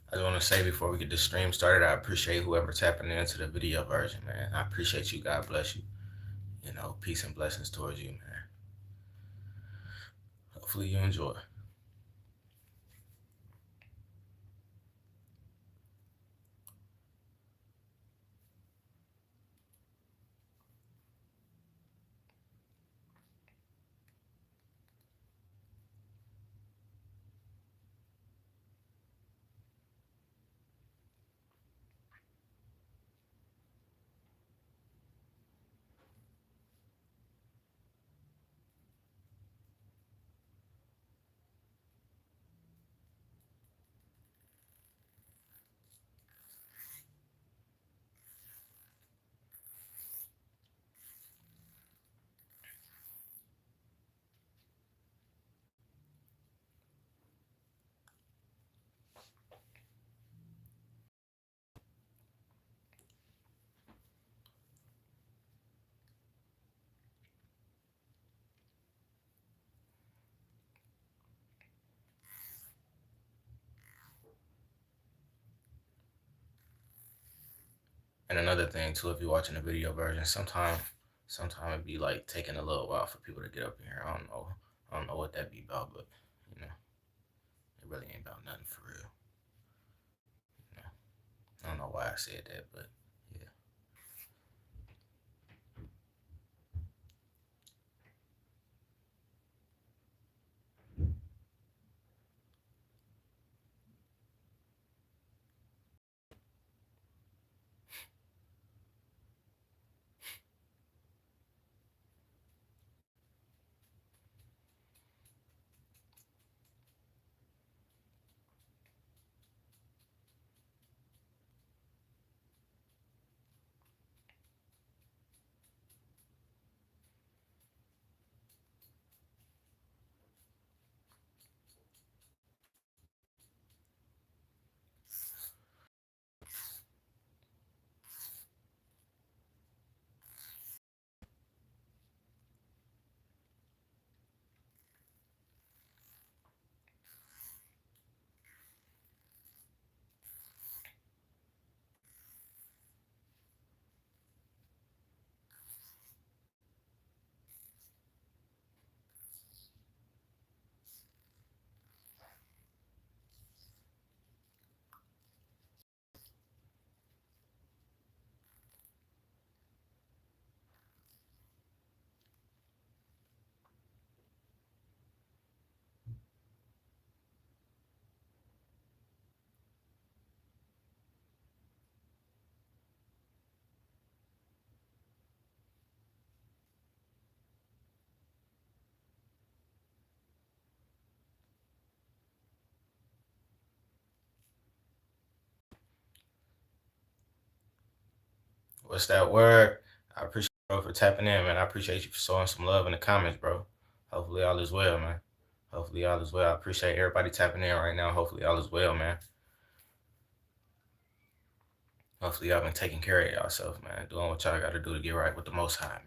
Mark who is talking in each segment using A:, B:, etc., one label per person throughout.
A: I just want to say before we get the stream started, I appreciate whoever tapping into the video version, man. I appreciate you. God bless you. Peace and blessings towards you, man. Hopefully you enjoy. And another thing too, if you're watching the video version, sometimes it be like taking a little while for people to get up in here. I don't know. I don't know what that be about, but you know, it really ain't about nothing for real. You know, I don't know why I said that, but yeah. What's that word? I appreciate you, bro, for tapping in, man. I appreciate you for showing some love in the comments, bro. Hopefully all is well, man. Hopefully all is well. I appreciate everybody tapping in right now. Hopefully all is well, man. Hopefully y'all been taking care of yourself, man. Doing what y'all got to do to get right with the Most High,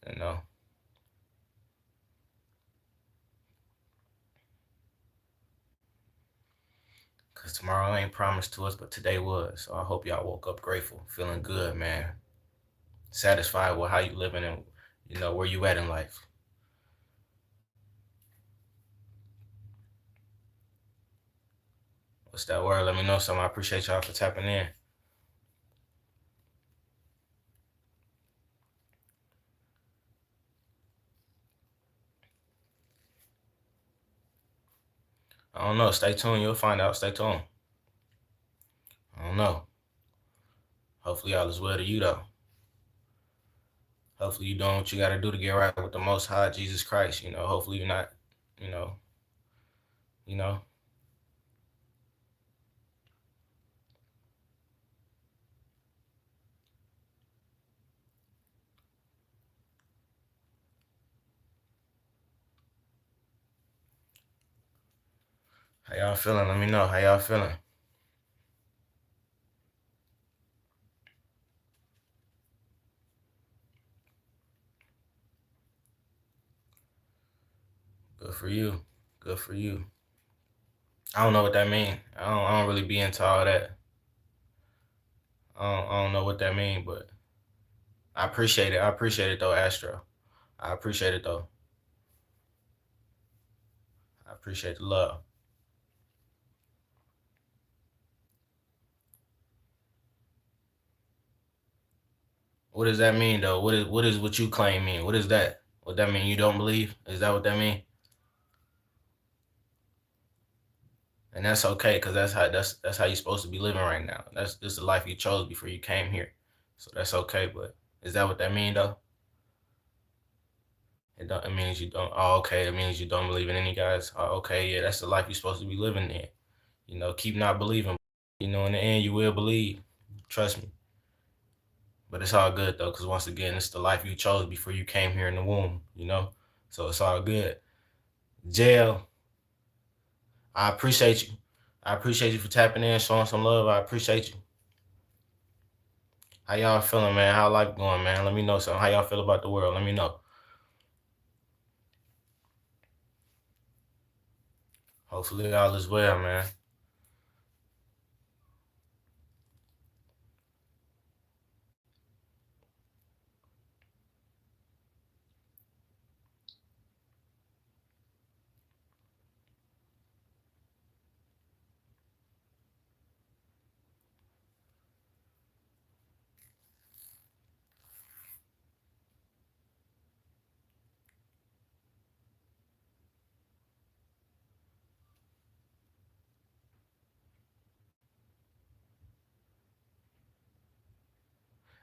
A: man. You know. Cause tomorrow ain't promised to us, but today was. So I hope y'all woke up grateful, feeling good, man. Satisfied with how you living and where you at in life. What's that word? Let me know something. I appreciate y'all for tapping in. I don't know. Stay tuned. You'll find out. Stay tuned. I don't know. Hopefully all is well to you though. Hopefully you doing what you gotta do to get right with the Most High, Jesus Christ. Hopefully you're not, you know, you know. How y'all feeling? Let me know. How y'all feeling? Good for you. Good for you. I don't know what that mean. I don't really be into all that. I don't know what that mean, but I appreciate it. I appreciate it though, Astro. I appreciate it though. I appreciate the love. What does that mean though? What is what you claim mean? What is that? What that mean? You don't believe? Is that what that mean? And that's okay, because that's how you're supposed to be living right now. That's this is the life you chose before you came here. So that's okay. But is that what that mean though? It means you don't. Oh, okay. It means you don't believe in any guys. Oh, okay. Yeah, that's the life you're supposed to be living in. Keep not believing. In the end, you will believe. Trust me. But it's all good though, because once again, it's the life you chose before you came here in the womb. So it's all good. Jail. I appreciate you. I appreciate you for tapping in, showing some love. I appreciate you. How y'all feeling, man? How life going, man? Let me know something. How y'all feel about the world? Let me know. Hopefully all is well, man.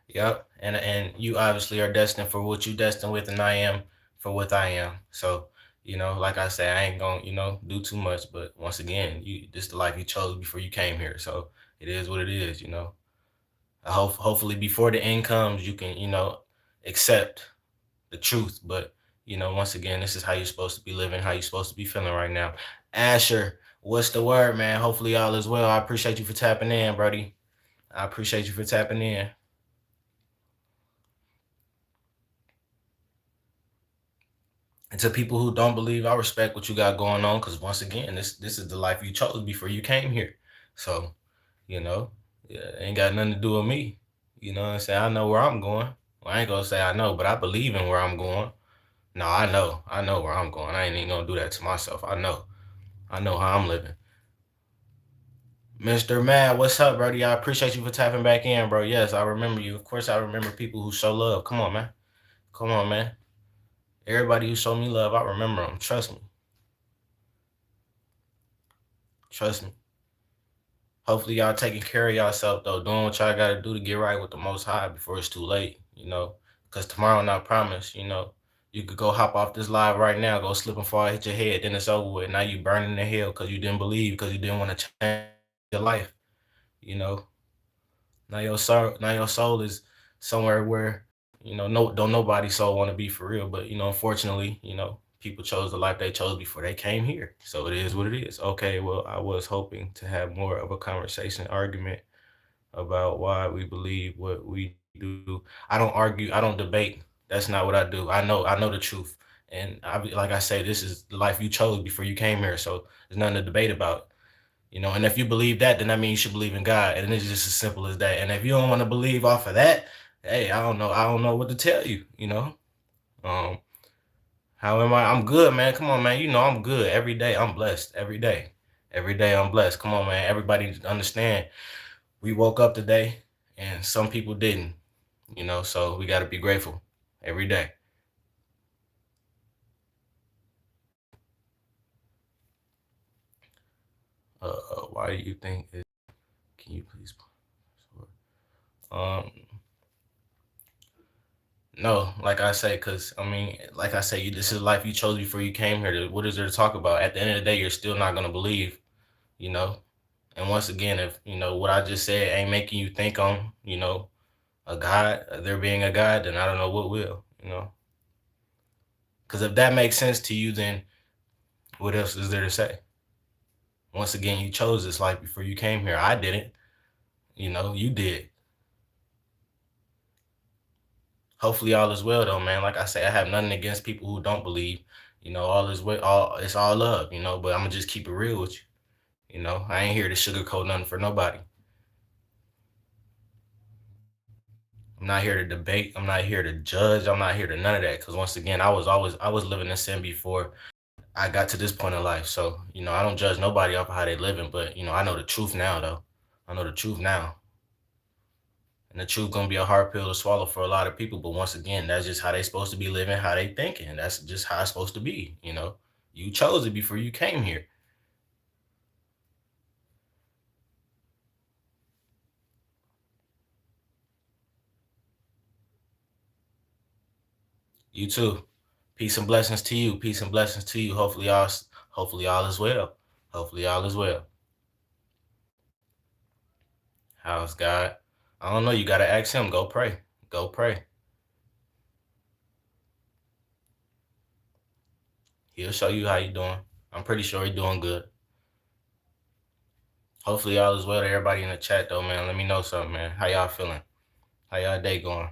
A: Yep. And you obviously are destined for what you destined with, and I am for what I am. So, like I said, I ain't gonna, do too much. But once again, this the life you chose before you came here. So it is what it is. I hopefully before the end comes, you can, accept the truth. But once again, this is how you're supposed to be living, how you're supposed to be feeling right now. Asher, what's the word, man? Hopefully all is well. I appreciate you for tapping in, Brody. I appreciate you for tapping in. And to people who don't believe, I respect what you got going on, because once again, this is the life you chose before you came here. So, you know, yeah, it ain't got nothing to do with me. You know what I'm saying? I know where I'm going. Well, I ain't gonna say I know, but I believe in where I'm going. No, I know. I know where I'm going. I ain't even gonna do that to myself. I know. I know how I'm living. Mr. Mad, what's up, Brody? I appreciate you for tapping back in, bro. Yes, I remember you. Of course, I remember people who show love. Come on, man. Come on, man. Everybody who showed me love, I remember them. Trust me. Trust me. Hopefully, y'all taking care of yourself, though, doing what y'all got to do to get right with the Most High before it's too late. Because tomorrow not promised. You could go hop off this live right now, go slip and fall, hit your head, then it's over with. Now you burning in hell because you didn't believe, because you didn't want to change your life. You know, now your soul is somewhere where no don't nobody's soul want to be for real. But unfortunately, people chose the life they chose before they came here. So it is what it is. Okay, well, I was hoping to have more of a conversation, argument about why we believe what we do. I don't argue. I don't debate. That's not what I do. I know the truth. And like I say, this is the life you chose before you came here. So there's nothing to debate about. And if you believe that, then that means you should believe in God. And it's just as simple as that. And if you don't want to believe off of that, hey, I don't know. I don't know what to tell you. Um, how am I? I'm good, man. Come on, man. I'm good. Every day I'm blessed. Every day. Every day I'm blessed. Come on, man. Everybody understand. We woke up today and some people didn't. So we gotta be grateful every day. Why do you think it can you please um no, like I say, because I mean, like I say, this is life you chose before you came here. What is there to talk about? At the end of the day, you're still not gonna believe, you know. And once again, if what I just said ain't making you think on a God, there being a God, then I don't know what will. Because if that makes sense to you, then what else is there to say? Once again, you chose this life before you came here. I didn't. You did. Hopefully all is well though, man. Like I say, I have nothing against people who don't believe. All is well, all it's all love. But I'm gonna just keep it real with you. I ain't here to sugarcoat nothing for nobody. I'm not here to debate. I'm not here to judge. I'm not here to none of that. Because once again, I was living in sin before I got to this point in life. So I don't judge nobody off of how they living. But I know the truth now, though. I know the truth now, and the truth gonna be a hard pill to swallow for a lot of people. But once again, that's just how they supposed to be living, how they thinking. That's just how it's supposed to be. You chose it before you came here. You too. Peace and blessings to you. Peace and blessings to you. Hopefully all is well. Hopefully all is well. How's God? I don't know. You gotta ask him. Go pray. Go pray. He'll show you how you doing. I'm pretty sure you're doing good. Hopefully all is well to everybody in the chat though, man. Let me know something, man. How y'all feeling? How y'all day going?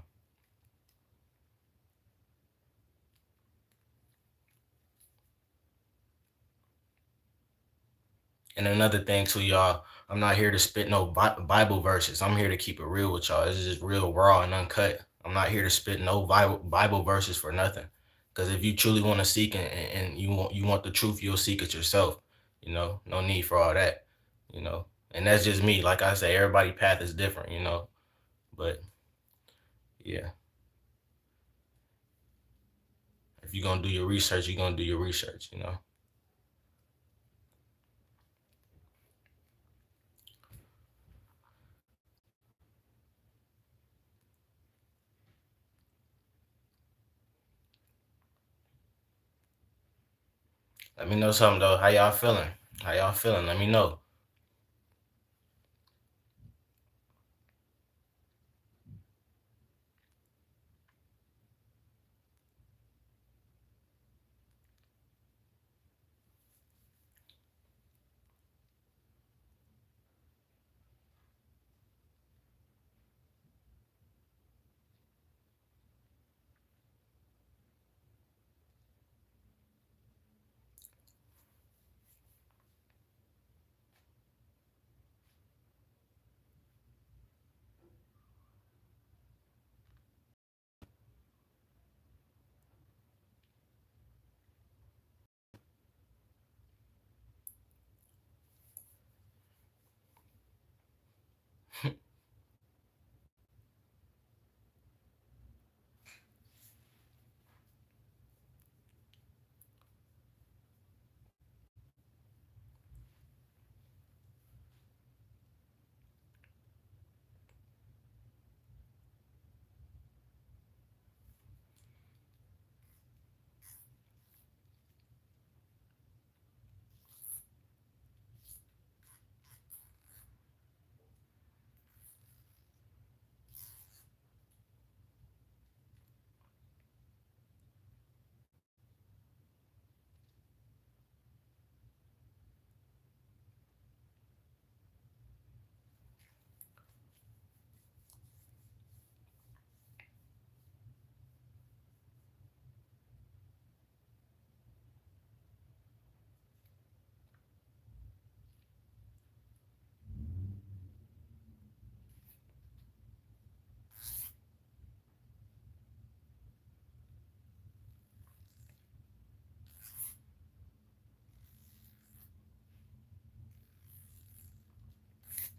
A: And another thing too, y'all, I'm not here to spit no Bible verses. I'm here to keep it real with y'all. This is just real raw and uncut. I'm not here to spit no Bible verses for nothing. Because if you truly want to seek and you want the truth, you'll seek it yourself. No need for all that. You know, and that's just me. Like I say, everybody path is different. But yeah, if you're gonna do your research, you're gonna do your research. Let me know something though. How y'all feeling? How y'all feeling? Let me know.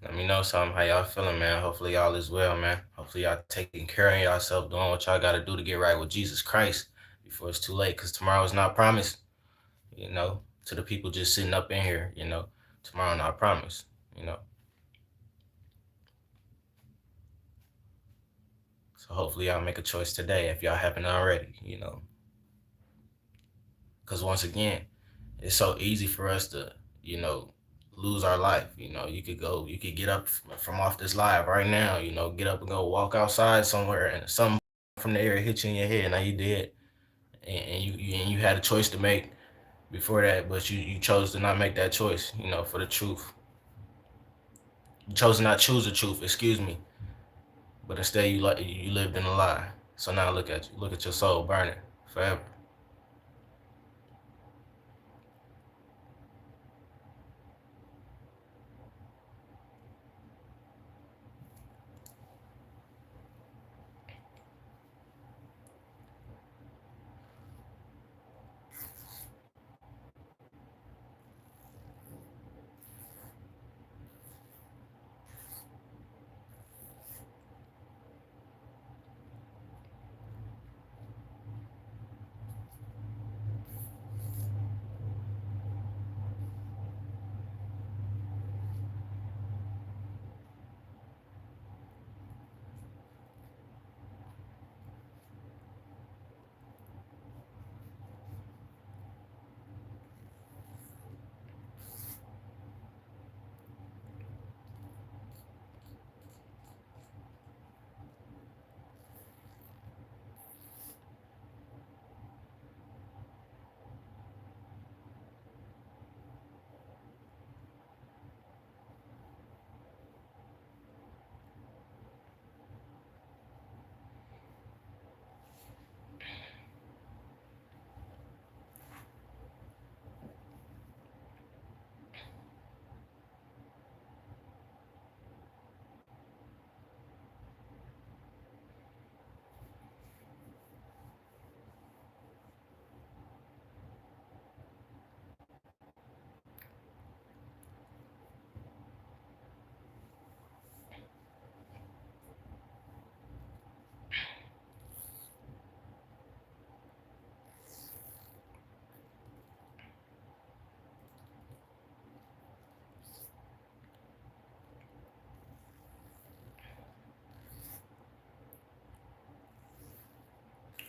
A: Let me know something. How y'all feeling, man? Hopefully y'all is well, man. Hopefully y'all taking care of yourself, doing what y'all got to do to get right with Jesus Christ before it's too late. Cause tomorrow is not promised. To the people just sitting up in here. Tomorrow not promised. So hopefully y'all make a choice today if y'all haven't already. Cause once again, it's so easy for us to lose our life. You could get up from off this live right now. Get up and go walk outside somewhere, and something from the air hit you in your head. Now you dead, and you had a choice to make before that, but you chose to not make that choice. For the truth, you chose to not choose the truth. Excuse me, but instead you lived in a lie. So now look at you. Look at your soul burning forever.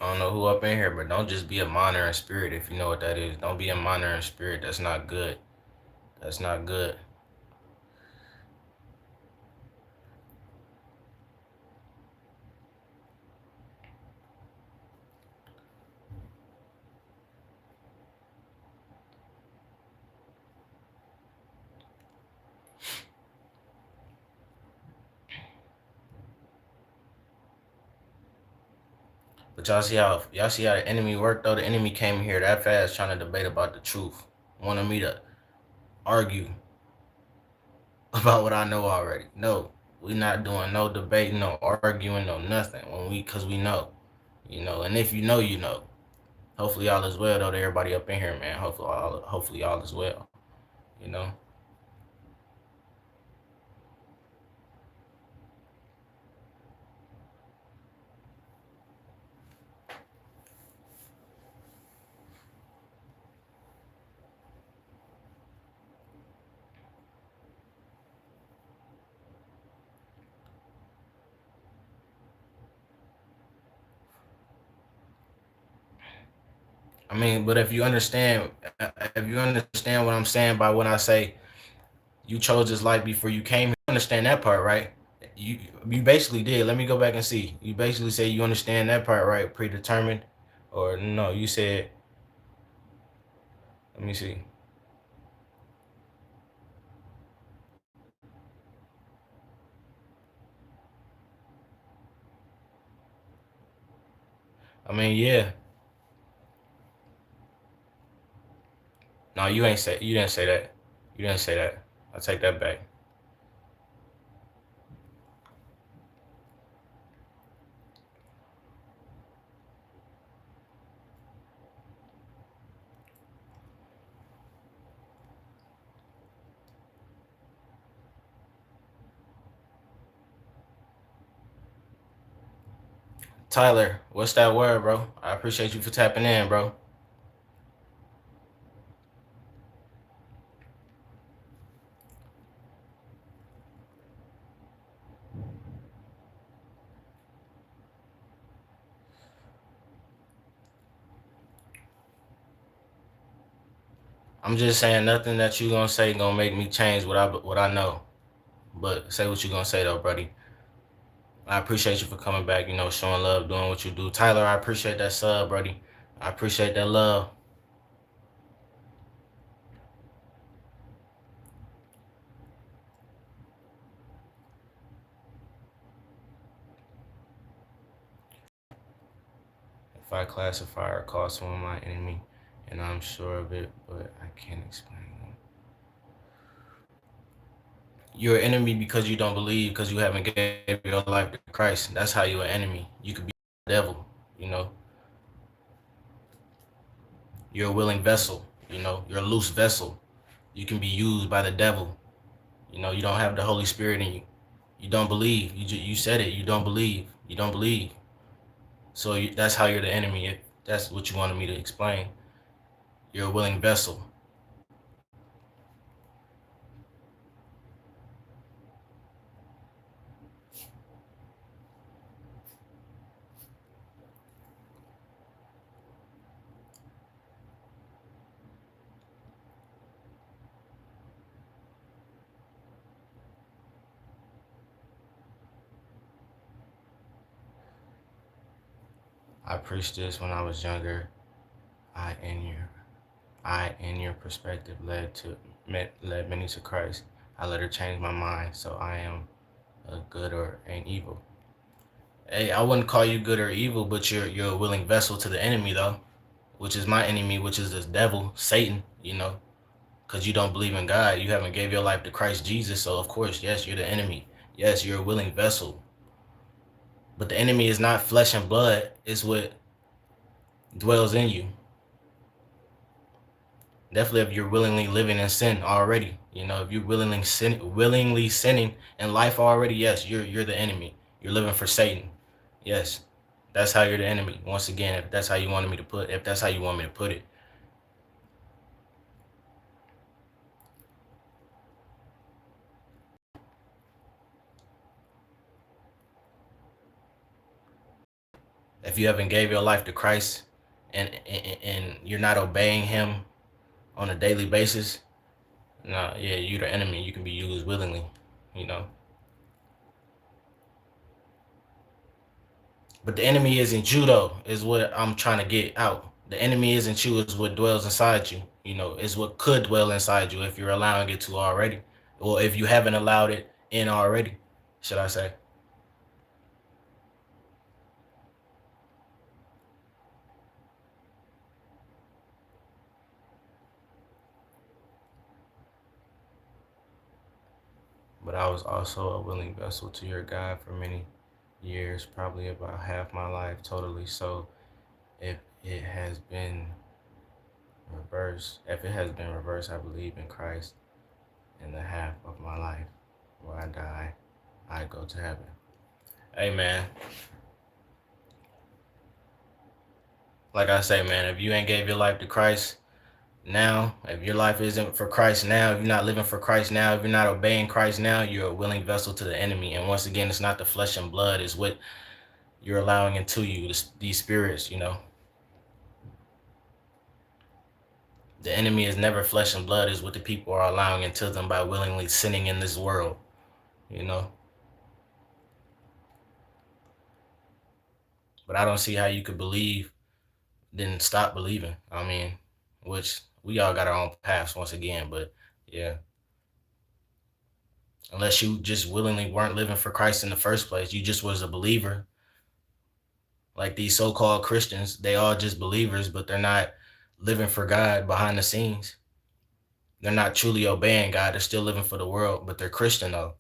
A: I don't know who up in here, but don't just be a monitoring spirit if you know what that is. Don't be a monitoring spirit. That's not good. That's not good. But y'all see how the enemy worked though. The enemy came here that fast trying to debate about the truth, wanted me to argue about what I know already. No, we not doing no debating, no arguing, no nothing. Cause we know, and if you know, you know. Hopefully all is well though to everybody up in here, man. Hopefully all is well. You know. I mean, but if you understand what I'm saying by when I say you chose this life before you came, you understand that part, right? You you basically did. Let me go back and see. You basically say you understand that part, right? Predetermined, or no? You said. Let me see. I mean, yeah. No, you ain't say. You didn't say that. You didn't say that. I take that back. Tyler, what's that word, bro? I appreciate you for tapping in, bro. I'm just saying nothing that you gonna say gonna make me change what I know. But say what you gonna say though, buddy. I appreciate you for coming back. Showing love, doing what you do. Tyler, I appreciate that sub, buddy. I appreciate that love. If I classify or call someone my enemy, and I'm sure of it, but I can't explain them. You're an enemy because you don't believe, because you haven't gave your life to Christ. That's how you're an enemy. You could be the devil, you know. You're a willing vessel, You're a loose vessel. You can be used by the devil. You don't have the Holy Spirit in you. You don't believe. You said it. You don't believe. You don't believe. So that's how you're the enemy. If that's what you wanted me to explain. You're a willing vessel. I preached this when I was younger. I and your your perspective led many to Christ. I let her change my mind, so I am a good or an evil. Hey, I wouldn't call you good or evil, but you're a willing vessel to the enemy though, which is my enemy, which is this devil, Satan. Because you don't believe in God, you haven't gave your life to Christ Jesus. So of course, yes, you're the enemy. Yes, you're a willing vessel. But the enemy is not flesh and blood; it's what dwells in you. Definitely, if you're willingly living in sin already, if you're willingly sinning in life already, yes, you're the enemy. You're living for Satan. Yes, that's how you're the enemy. Once again, if that's how you wanted me to if that's how you want me to put it. If you haven't gave your life to Christ and you're not obeying Him on a daily basis, no, yeah, you're the enemy. You can be used willingly, you know. But the enemy isn't you though, is what I'm trying to get out. The enemy isn't you, is what dwells inside you. You know, is what could dwell inside you if you're allowing it to already. Or if you haven't allowed it in already, should I say. But I was also a willing vessel to your God for many years, probably about half my life totally. So if it has been reversed, I believe in Christ in the half of my life where I die, I go to heaven. Hey man, like I say, man, if you ain't gave your life to Christ now, if your life isn't for Christ now, if you're not living for Christ now, if you're not obeying Christ now, you're a willing vessel to the enemy. And once again, it's not the flesh and blood, it's what you're allowing into you, these spirits, you know. The enemy is never flesh and blood, is what the people are allowing into them by willingly sinning in this world, you know. But I don't see how you could believe, then stop believing. I mean, which we all got our own paths once again, but yeah. Unless you just willingly weren't living for Christ in the first place, you just was a believer. Like these so-called Christians, they all just believers, but they're not living for God behind the scenes. They're not truly obeying God. They're still living for the world, but they're Christian though.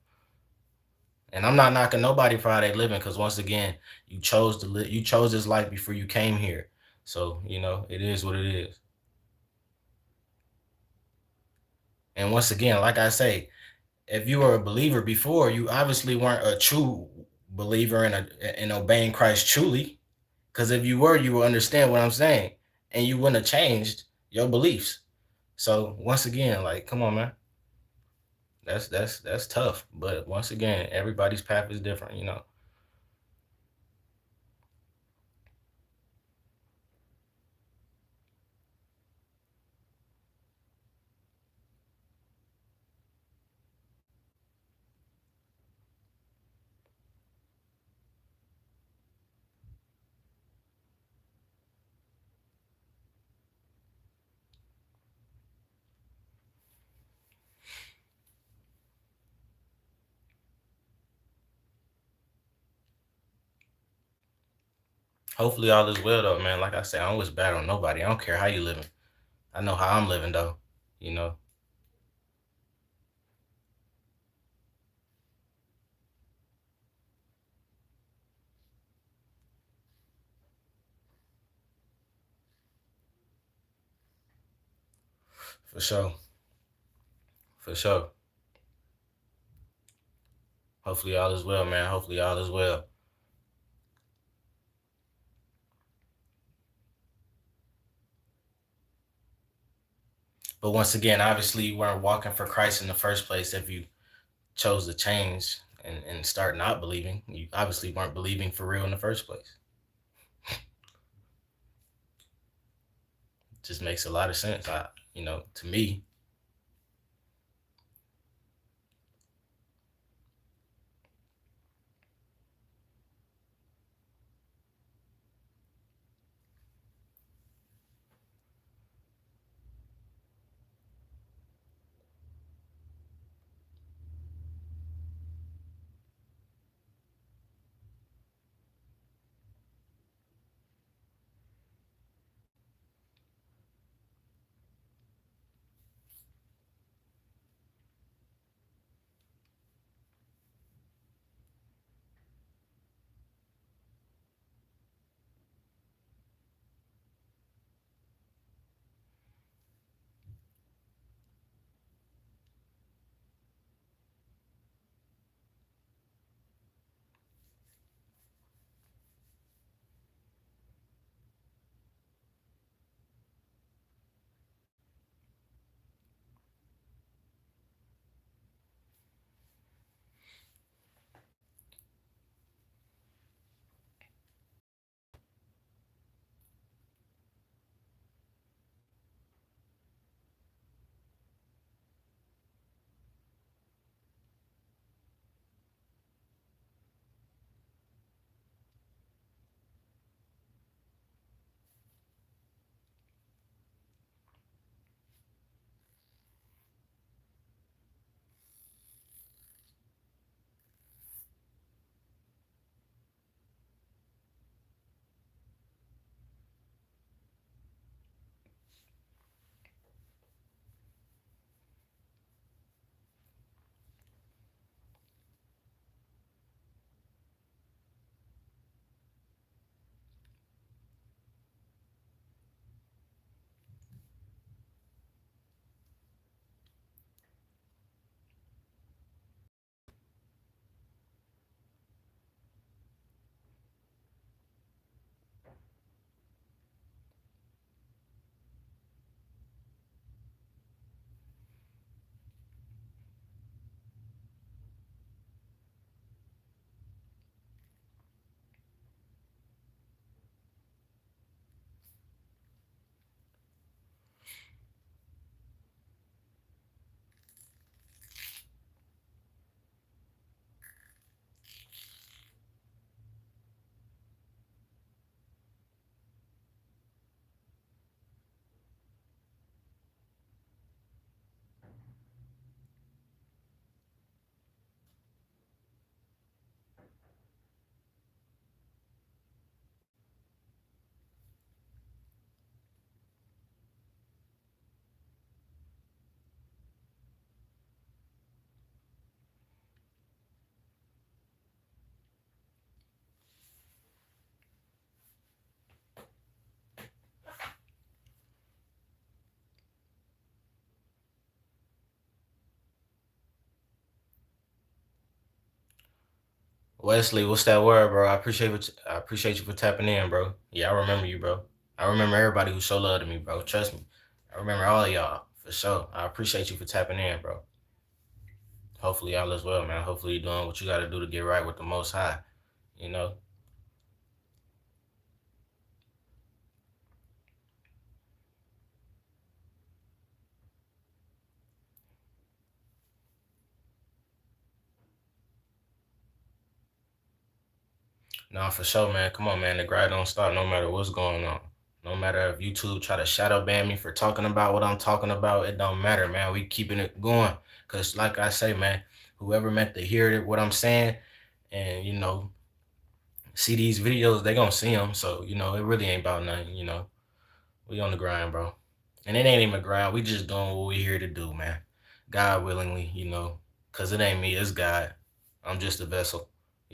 A: And I'm not knocking nobody for how they living, because once again, you chose to live. You chose this life before you came here. So you know it is what it is. And once again, like I say, if you were a believer before, you obviously weren't a true believer in obeying Christ truly. Because if you were, you would understand what I'm saying, and you wouldn't have changed your beliefs. So once again, like, come on, man, that's tough. But once again, everybody's path is different, you know. Hopefully, all is well though, man. Like I said, I don't wish bad on nobody. I don't care how you living. I know how I'm living though, you know, for sure, for sure. Hopefully, all is well, man. Hopefully, all is well. But once again, obviously, you weren't walking for Christ in the first place if you chose to change and start not believing. You obviously weren't believing for real in the first place. It just makes a lot of sense. To me, Wesley, what's that word, bro? I appreciate you for tapping in, bro. Yeah, I remember you, bro. I remember everybody who showed love to me, bro. Trust me. I remember all of y'all for sure. I appreciate you for tapping in, bro. Hopefully all is well, man. Hopefully you're doing what you got to do to get right with the Most High. You know. Nah, for sure, man. Come on, man. The grind don't stop no matter what's going on. No matter if YouTube try to shadow ban me for talking about what I'm talking about, it don't matter, man. We keeping it going. Cause like I say, man, whoever meant to hear what I'm saying and see these videos, they gonna see them. So it really ain't about nothing. We on the grind, bro. And it ain't even a grind. We just doing what we here to do, man. God willingly, cause it ain't me, it's God. I'm just a vessel.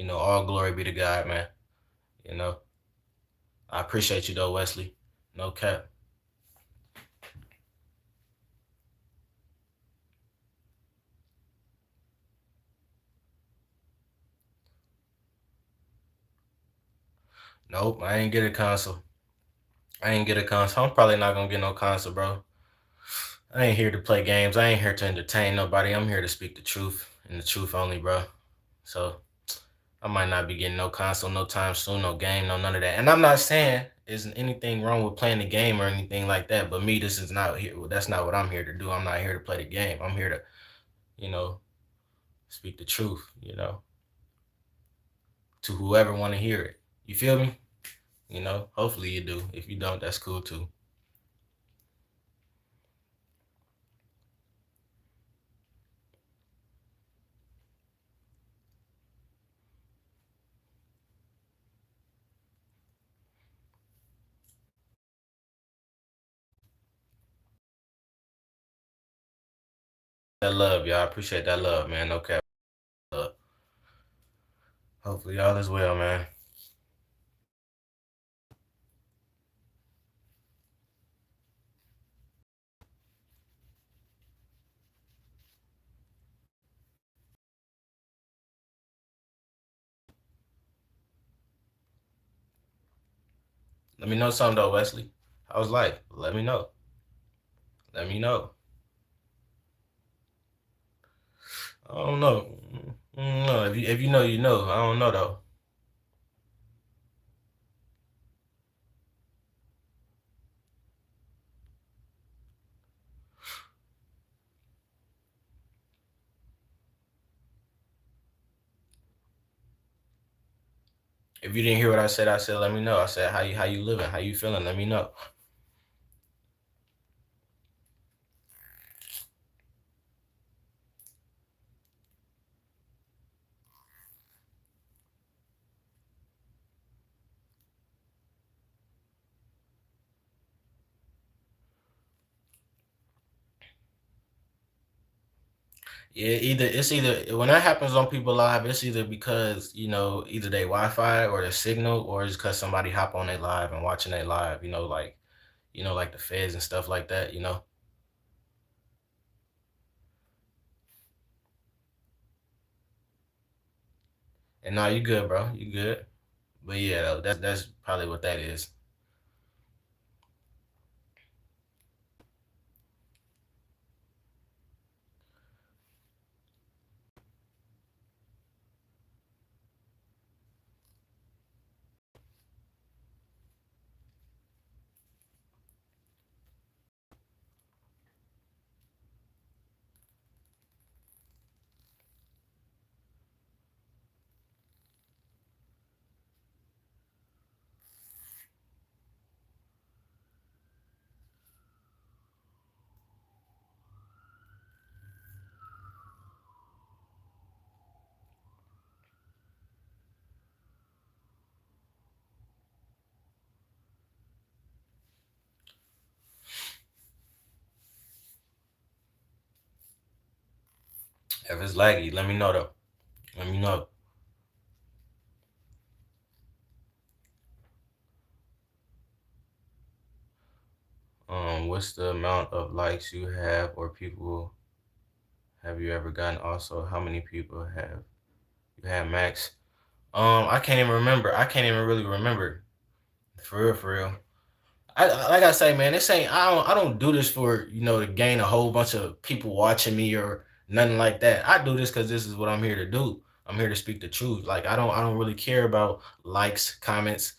A: All glory be to God, man. You know. I appreciate you though, Wesley. No cap. Nope, I ain't get a console. I ain't get a console. I'm probably not gonna get no console, bro. I ain't here to play games. I ain't here to entertain nobody. I'm here to speak the truth and the truth only, bro. So I might not be getting no console no time soon, no game, no none of that. And I'm not saying there's anything wrong with playing the game or anything like that. But me, this is not here. That's not what I'm here to do. I'm not here to play the game. I'm here to, you know, speak the truth, to whoever want to hear it. You feel me? Hopefully you do. If you don't, that's cool too. That love, y'all. I appreciate that love, man. No cap. Love. Hopefully all is well, man. Let me know something though, Wesley. How's life? Let me know. Let me know. I don't know. I don't know. If you know, you know. I don't know though. If you didn't hear what I said let me know. I said how you living, how you feeling, let me know. Yeah, it's either when that happens on people live, it's either because, either they Wi-Fi or the signal, or it's because somebody hop on their live and watching their live, like the feds and stuff like that. And no, you good, bro. You good. But yeah, though, that's probably what that is. If it's laggy, let me know though. Let me know. What's the amount of likes you have, or people have you ever gotten? Also, how many people have you had max? I can't even remember. I can't even really remember. For real, for real. Like I say, man, this ain't. I don't do this for to gain a whole bunch of people watching me or nothing like that. I do this because this is what I'm here to do. I'm here to speak the truth. Like I don't really care about likes, comments,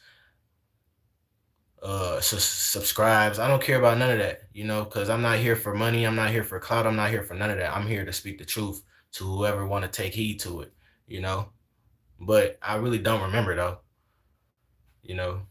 A: subscribes. I don't care about none of that. Because I'm not here for money. I'm not here for clout. I'm not here for none of that. I'm here to speak the truth to whoever want to take heed to it. You know. But I really don't remember though. You know.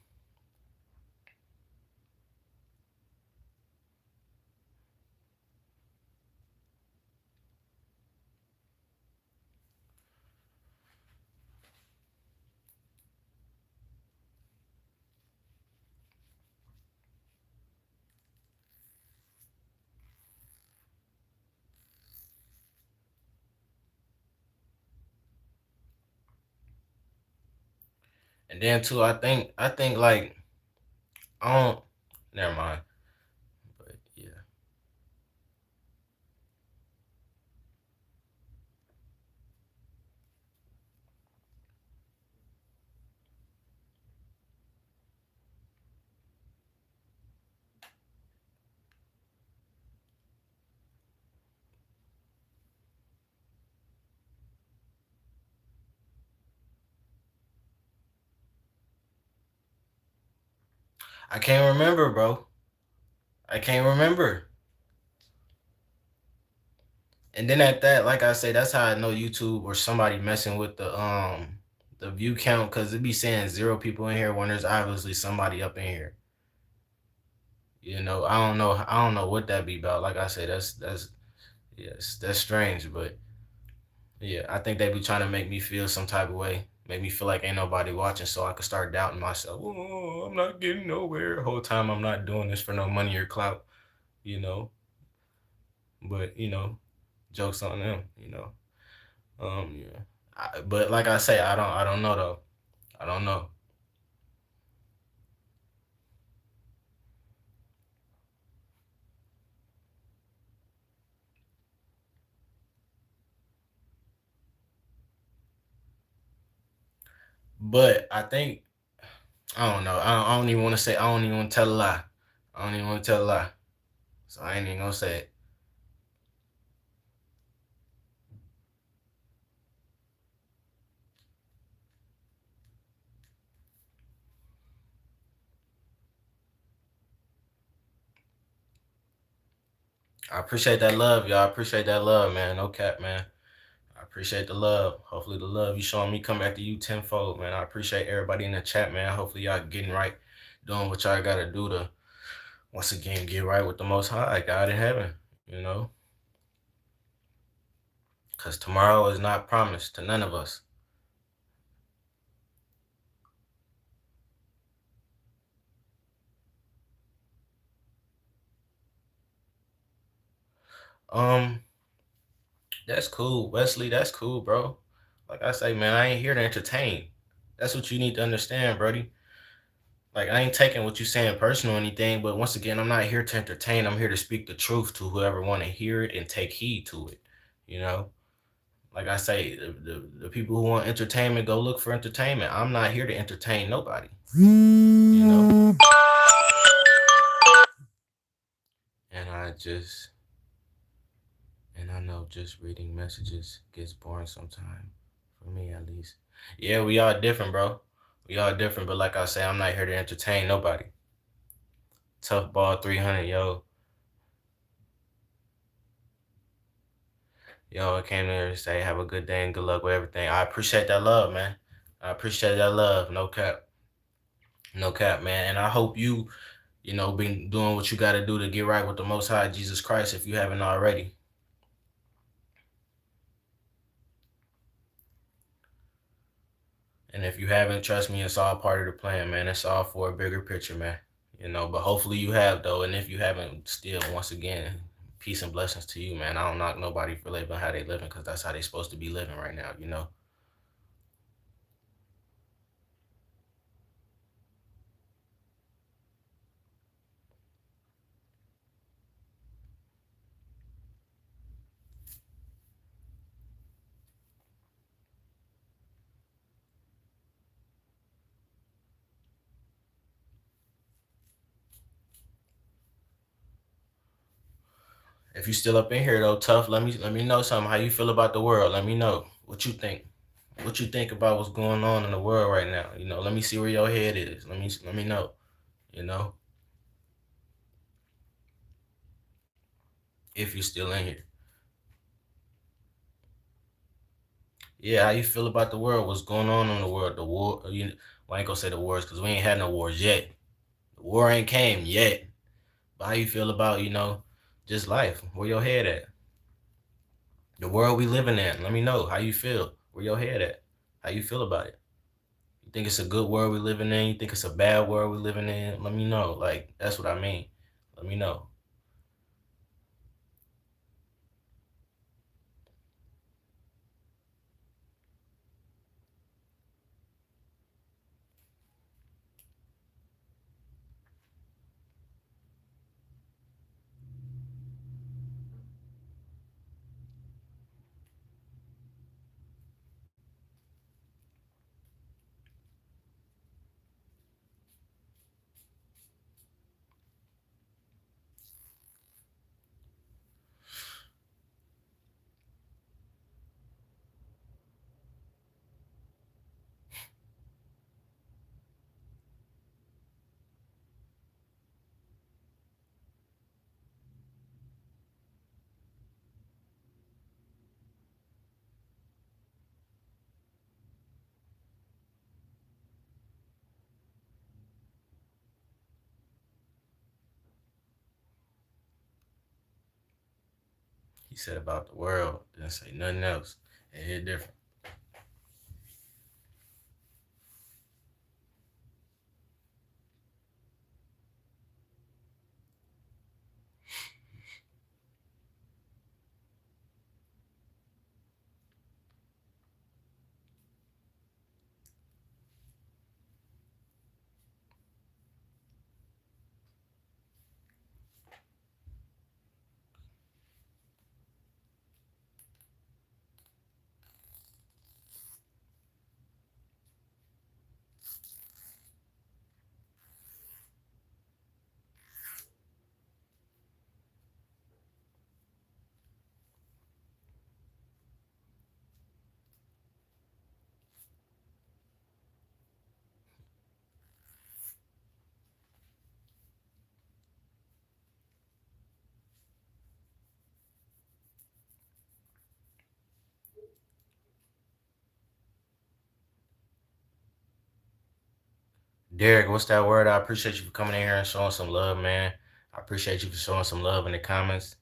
A: And then too, I think like I don't. Never mind. But yeah, I can't remember, bro. I can't remember. And then at that, like I say, that's how I know YouTube or somebody messing with the view count because it be saying zero people in here when there's obviously somebody up in here. I don't know what that be about. Like I say, that's yes, that's strange, but yeah, I think they be trying to make me feel some type of way, make me feel like ain't nobody watching, so I could start doubting myself. Oh, I'm not getting nowhere. The whole time I'm not doing this for no money or clout, you know. But jokes on them. Yeah. But like I say, I don't know though. I don't know. But I think I don't know. I don't even want to say. I don't even want to tell a lie. I don't even want to tell a lie. So I ain't even gonna say it. I appreciate that love, y'all. I appreciate that love, man. No cap, man. I appreciate the love. Hopefully, the love you showing me come back to you tenfold, man. I appreciate everybody in the chat, man. Hopefully, y'all getting right, doing what y'all gotta do to once again get right with the Most High, God in heaven. You know, because tomorrow is not promised to none of us. Um, that's cool, Wesley. That's cool, bro. Like I say, man, I ain't here to entertain. That's what you need to understand, Brody. Like I ain't taking what you saying personal or anything, but once again, I'm not here to entertain. I'm here to speak the truth to whoever want to hear it and take heed to it. You know, like I say, the people who want entertainment go look for entertainment. I'm not here to entertain nobody. You know, and I know just reading messages gets boring sometimes. For me, at least. Yeah, we all different, bro. We all different, but like I say, I'm not here to entertain nobody. Tough ball 300, yo. Yo, I came there to say have a good day and good luck with everything. I appreciate that love, man. I appreciate that love. No cap. No cap, man. And I hope you been doing what you got to do to get right with the Most High Jesus Christ if you haven't already. And if you haven't, trust me, it's all part of the plan, man. It's all for a bigger picture, man. But hopefully you have, though. And if you haven't, still, once again, peace and blessings to you, man. I don't knock nobody for living how they living because that's how they supposed to be living right now. If you still up in here though, tough, let me know something. How you feel about the world? Let me know what you think. What you think about what's going on in the world right now? Let me see where your head is. Let me know. You know, if you're still in here. Yeah, how you feel about the world? What's going on in the world? The war. Well, I ain't gonna say the wars because we ain't had no wars yet. The war ain't came yet. But how you feel about just life? Where your head at? The world we living in. Let me know how you feel. Where your head at? How you feel about it? You think it's a good world we living in? You think it's a bad world we living in? Let me know. Like that's what I mean. Let me know. He said about the world. Didn't say nothing else. It hit different. Derek, what's that word? I appreciate you for coming in here and showing some love, man. I appreciate you for showing some love in the comments.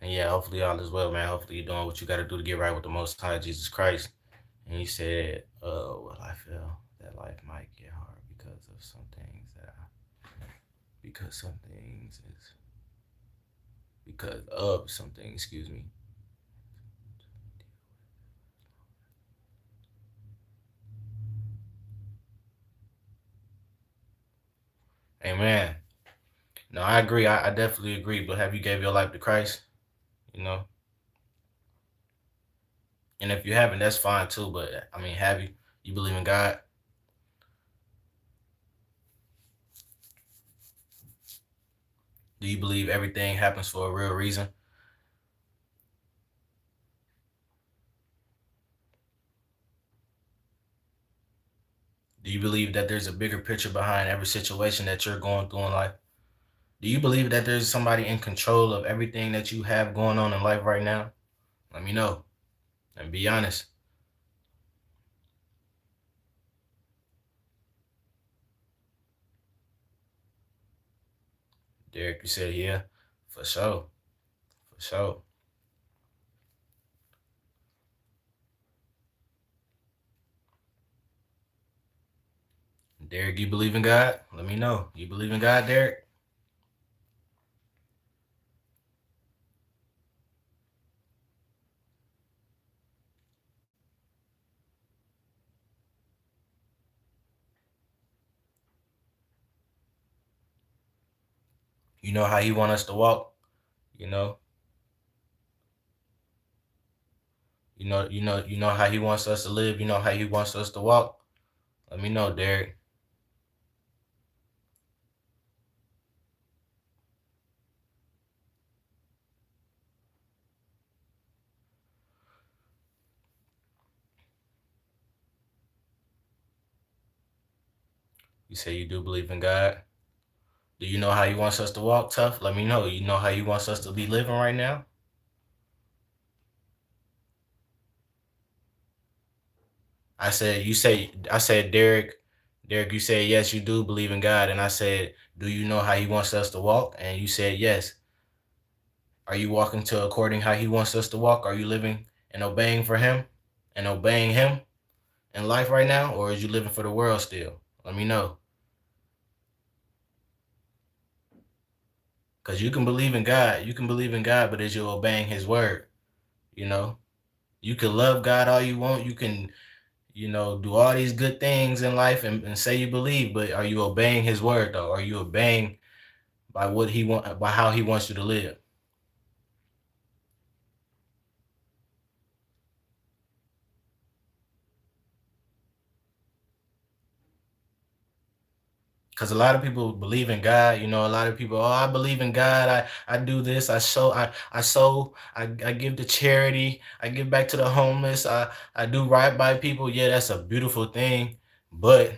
A: And yeah, hopefully all is well, man. Hopefully you're doing what you got to do to get right with the Most High Jesus Christ. And he said, well, I feel that life might get hard because of some things because some things is, because of something, excuse me. Amen. No, I agree. I definitely agree. But have you gave your life to Christ? You know? And if you haven't, that's fine too. But I mean, have you? You believe in God? Do you believe everything happens for a real reason? Do you believe that there's a bigger picture behind every situation that you're going through in life? Do you believe that there's somebody in control of everything that you have going on in life right now? Let me know and be honest. Derek, you said yeah, for sure, for sure. Derek, you believe in God? Let me know. You believe in God, Derek? You know how He want us to walk? You know, you know how He wants us to live. You know how He wants us to walk. Let me know, Derek. You say you do believe in God. Do you know how He wants us to walk? Tough. Let me know. You know how He wants us to be living right now? I said, Derek, you said, yes, you do believe in God. And I said, do you know how He wants us to walk? And you said, yes. Are you walking to according how He wants us to walk? Are you living and obeying for Him and obeying Him in life right now? Or is you living for the world still? Let me know. Because you can believe in God. You can believe in God, but is you obeying His word? You know, you can love God all you want. You can, do all these good things in life and say you believe, but are you obeying His word though? Are you obeying by what He want, by how He wants you to live? Because a lot of people believe in God. A lot of people, oh, I believe in God. I do this. I give to charity. I give back to the homeless. I do right by people. Yeah, that's a beautiful thing. But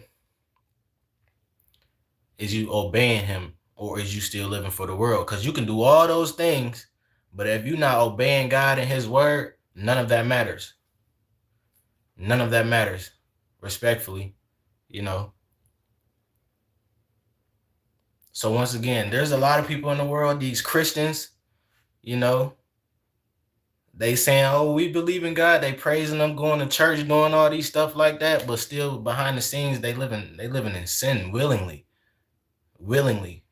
A: is you obeying Him, or is you still living for the world? Because you can do all those things, but if you're not obeying God and His word, none of that matters. None of that matters, respectfully, you know. So once again, there's a lot of people in the world, these Christians, you know, they saying, oh, we believe in God. They praising Him, going to church, doing all these stuff like that, but still behind the scenes, they living in sin willingly, willingly.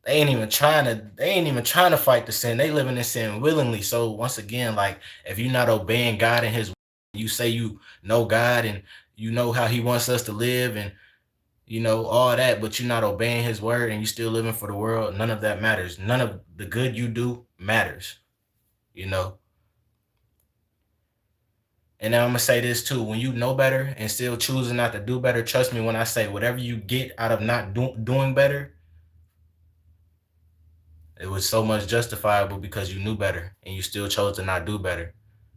A: They ain't even trying to fight the sin. They living in sin willingly. So once again, like, if you're not obeying God and His, you say you know God and you know how He wants us to live and all that, but you're not obeying His word and you still living for the world, none of that matters. None of the good you do matters, you know. And then I'm gonna say this too: when you know better and still choosing not to do better, trust me when I say whatever you get out of not doing better, it was so much justifiable because you knew better and you still chose to not do better.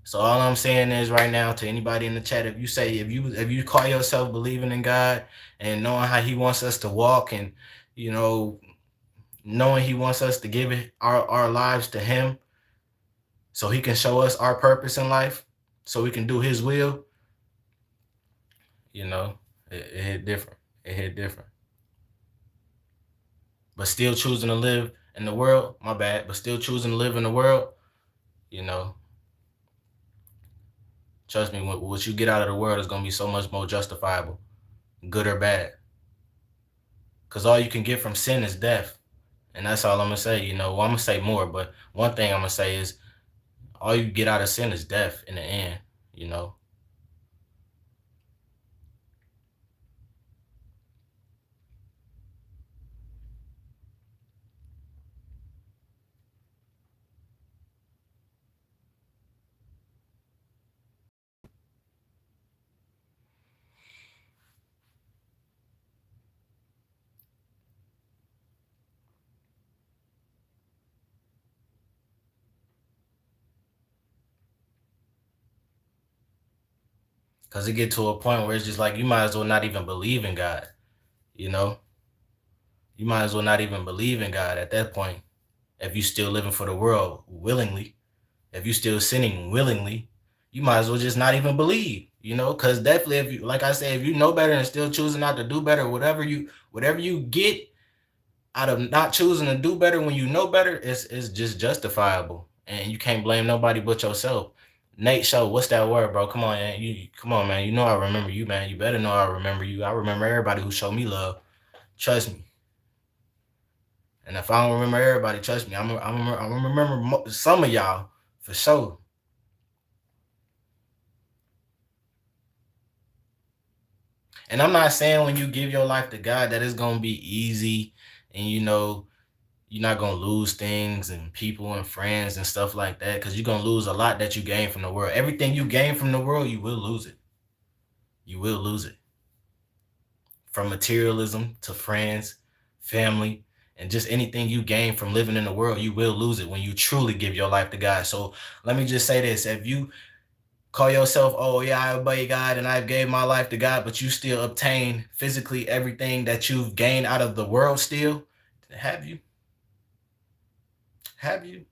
A: So all I'm saying is right now to anybody in the chat, if you call yourself believing in God and knowing how He wants us to walk and you know knowing He wants us to give our lives to Him so He can show us our purpose in life, so we can do His will, it hit different. It hit different. But still choosing to live in the world, my bad, but still choosing to live in the world, you know, trust me, what you get out of the world is going to be so much more justifiable, good or bad. Because all you can get from sin is death. And that's all I'm going to say. Well, I'm going to say more, but one thing I'm going to say is all you get out of sin is death in the end, you know. Because it get to a point where it's just like you might as well not even believe in God, you know. You might as well not even believe in God at that point if you still living for the world willingly. If you still sinning willingly, you might as well just not even believe, because definitely if you, like I said, if you know better and still choosing not to do better, whatever you get out of not choosing to do better when you know better, it's just justifiable. And you can't blame nobody but yourself. Nate Show, what's that word, bro? Come on, man. Come on, man. You know I remember you, man. You better know I remember you. I remember everybody who showed me love. Trust me. And if I don't remember everybody, trust me, I'm gonna remember some of y'all for sure. And I'm not saying when you give your life to God that it's gonna be easy and you're not gonna lose things and people and friends and stuff like that, because you're gonna lose a lot that you gain from the world. Everything you gain from the world, you will lose it. You will lose it. From materialism to friends, family, and just anything you gain from living in the world, you will lose it when you truly give your life to God. So let me just say this: if you call yourself, oh yeah, I obey God and I've gave my life to God, but you still obtain physically everything that you've gained out of the world still? Have you? Have you?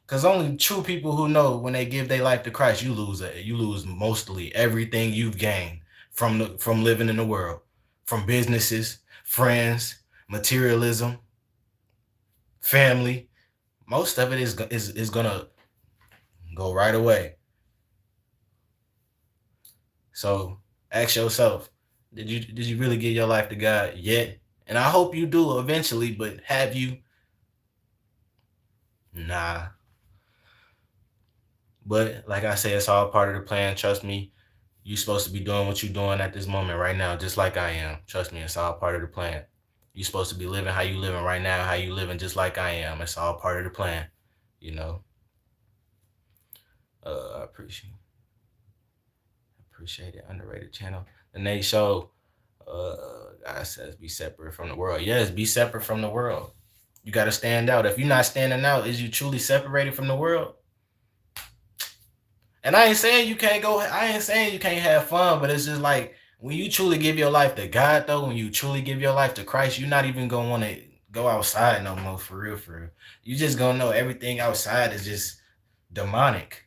A: Because only true people who know when they give their life to Christ, you lose it. You lose mostly everything you've gained from living in the world, from businesses, friends, materialism, family. Most of it is gonna go right away. So ask yourself, did you really give your life to God yet? And I hope you do eventually, but have you? Nah. But like I said, it's all part of the plan. Trust me, you supposed to be doing what you're doing at this moment right now, just like I am. Trust me, it's all part of the plan. You supposed to be living how you living right now, how you living just like I am. It's all part of the plan, you know. I appreciate it. Underrated channel. The Nate Show. God says be separate from the world. Yes, be separate from the world. You got to stand out. If you're not standing out, is you truly separated from the world? And I ain't saying you can't go. I ain't saying you can't have fun, but it's just like when you truly give your life to God, though, when you truly give your life to Christ, you're not even gonna want to go outside no more. For real, for real. You just gonna know everything outside is just demonic.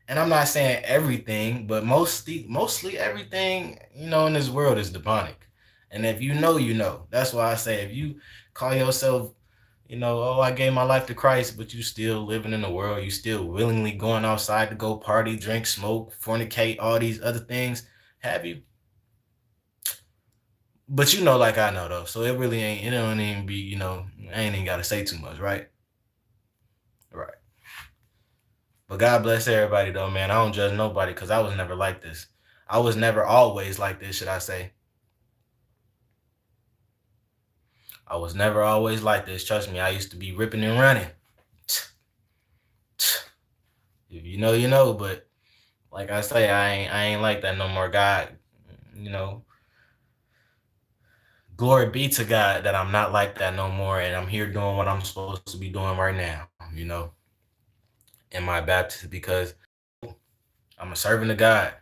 A: And I'm not saying everything, but mostly everything in this world is demonic. And if you know, you know. That's why I say if you call yourself, oh, I gave my life to Christ, but you still living in the world, you still willingly going outside to go party, drink, smoke, fornicate, all these other things, have you? But like I know though, so it really ain't. It don't even be. I ain't even gotta say too much, right? Right. But God bless everybody though, man. I don't judge nobody because I was never like this. I was never always like this, should I say. I was never always like this. Trust me, I used to be ripping and running. If you know, you know. But like I say, I ain't like that no more. God, you know, glory be to God that I'm not like that no more, and I'm here doing what I'm supposed to be doing right now. In my baptism because I'm a servant of God.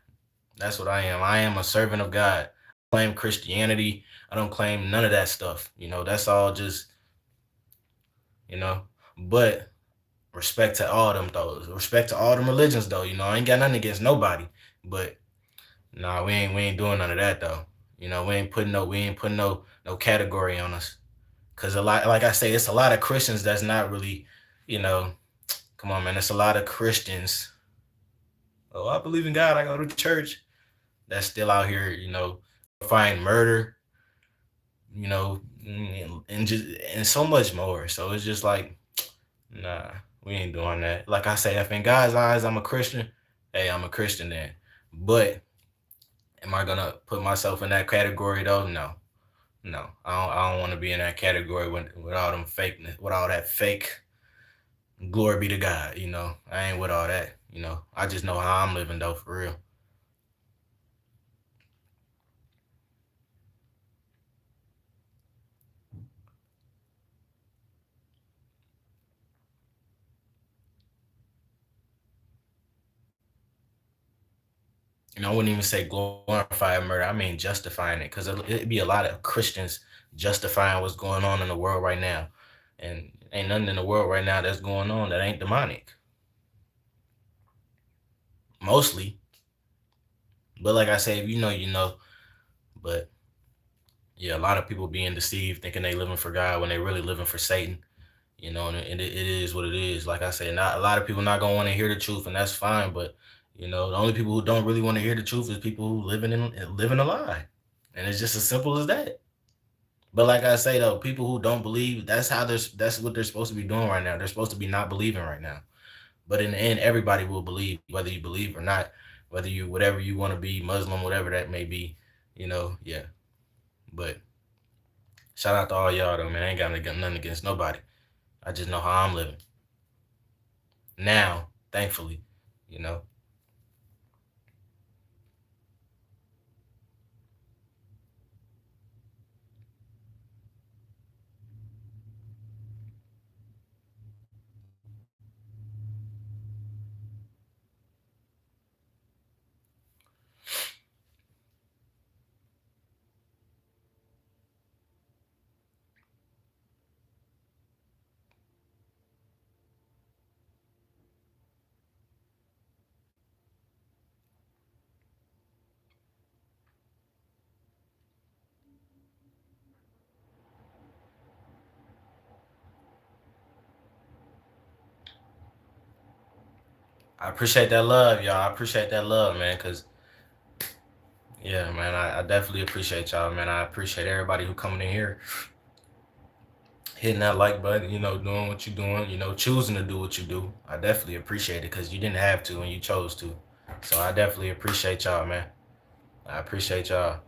A: That's what I am. I am a servant of God. I claim Christianity. I don't claim none of that stuff. That's all just, you know. But respect to all them though. Respect to all them religions though. I ain't got nothing against nobody. But nah, we ain't doing none of that though. We ain't putting no category on us. Cause a lot, like I say, it's a lot of Christians that's not really, you know, come on, man. It's a lot of Christians. Oh, I believe in God. I go to church. That's still out here, find murder, and so much more. So it's just like, nah, we ain't doing that. Like I say, if in God's eyes I'm a Christian, hey, I'm a Christian then. But am I gonna put myself in that category though? No, no. I don't want to be in that category with all them fakeness, with all that fake. Glory be to God. I ain't with all that. I just know how I'm living though, for real. I wouldn't even say glorify murder. I mean justifying it, because it'd be a lot of Christians justifying what's going on in the world right now, and ain't nothing in the world right now that's going on that ain't demonic. Mostly, but like I say, if you know, you know. But yeah, a lot of people being deceived, thinking they living for God when they really living for Satan. And it is what it is. Like I said, not a lot of people not gonna want to hear the truth, and that's fine. But the only people who don't really want to hear the truth is people who living a lie, and it's just as simple as that. But like I say though, people who don't believe, that's what they're supposed to be doing right now. They're supposed to be not believing right now. But in the end, everybody will believe, whether you believe or not, whether you whatever you want to be, Muslim, whatever that may be. Yeah. But shout out to all y'all though, man. I ain't got nothing against nobody. I just know how I'm living now, thankfully. You know. I appreciate that love, y'all. I appreciate that love, man. Cause yeah, man, I definitely appreciate y'all, man. I appreciate everybody who coming in here, hitting that like button, doing what you're doing, choosing to do what you do. I definitely appreciate it because you didn't have to and you chose to. So I definitely appreciate y'all, man. I appreciate y'all.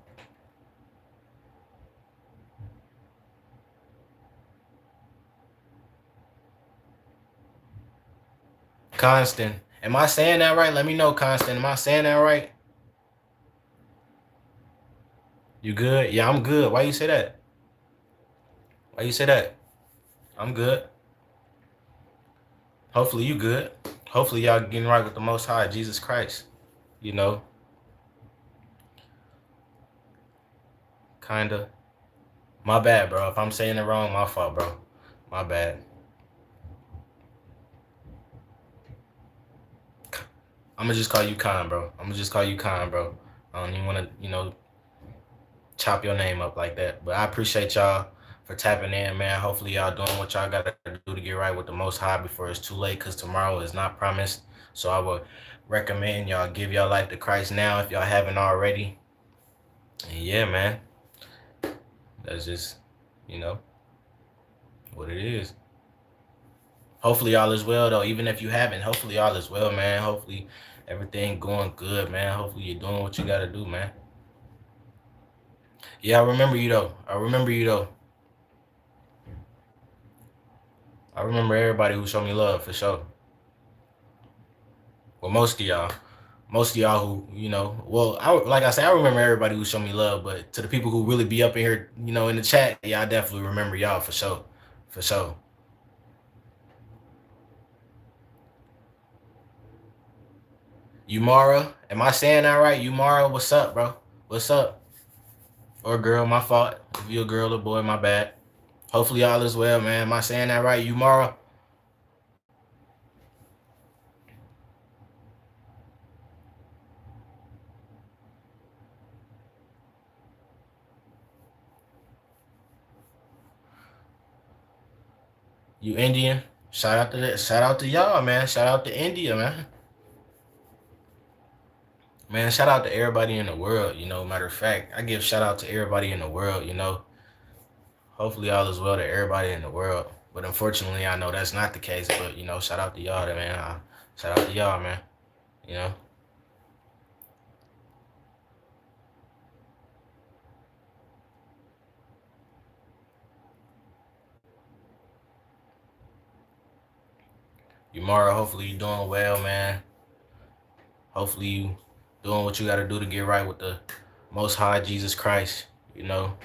A: Constant. Am I saying that right? Let me know, Constant. Am I saying that right? You good? Yeah, I'm good. Why you say that? Why you say that? I'm good. Hopefully you good. Hopefully y'all getting right with the Most High, Jesus Christ. You know, kinda. My bad, bro. If I'm saying it wrong, my fault, bro. My bad. I'm gonna just call you Khan, bro. I'm gonna just call you Khan, bro. I don't even wanna, chop your name up like that. But I appreciate y'all for tapping in, man. Hopefully y'all doing what y'all gotta do to get right with the Most High before it's too late, cause tomorrow is not promised. So I would recommend y'all give y'all life to Christ now if y'all haven't already. And yeah, man, that's just, you know, what it is. Hopefully y'all is well though. Even if you haven't, hopefully y'all is well, man. Hopefully everything going good, man. Hopefully you're doing what you gotta do, man. Yeah, I remember you though. I remember you though. I remember everybody who showed me love for sure. Well, most of y'all. Most of y'all who, well, like I said, I remember everybody who showed me love, but to the people who really be up in here, in the chat, yeah, I definitely remember y'all for sure. For sure. Umara, am I saying that right? Umara, what's up, bro? What's up? Or girl, my fault. If you a girl or boy, my bad. Hopefully y'all is well, man. Am I saying that right? Umara? You Indian? Shout out to y'all, man. Shout out to India, man. Man, shout out to everybody in the world, Matter of fact, I give shout out to everybody in the world. Hopefully all is well to everybody in the world. But unfortunately, I know that's not the case. But shout out to y'all, man. Shout out to y'all, man. You know, Umara, hopefully you doing well, man. Hopefully you doing what you got to do to get right with the Most High Jesus Christ. You know,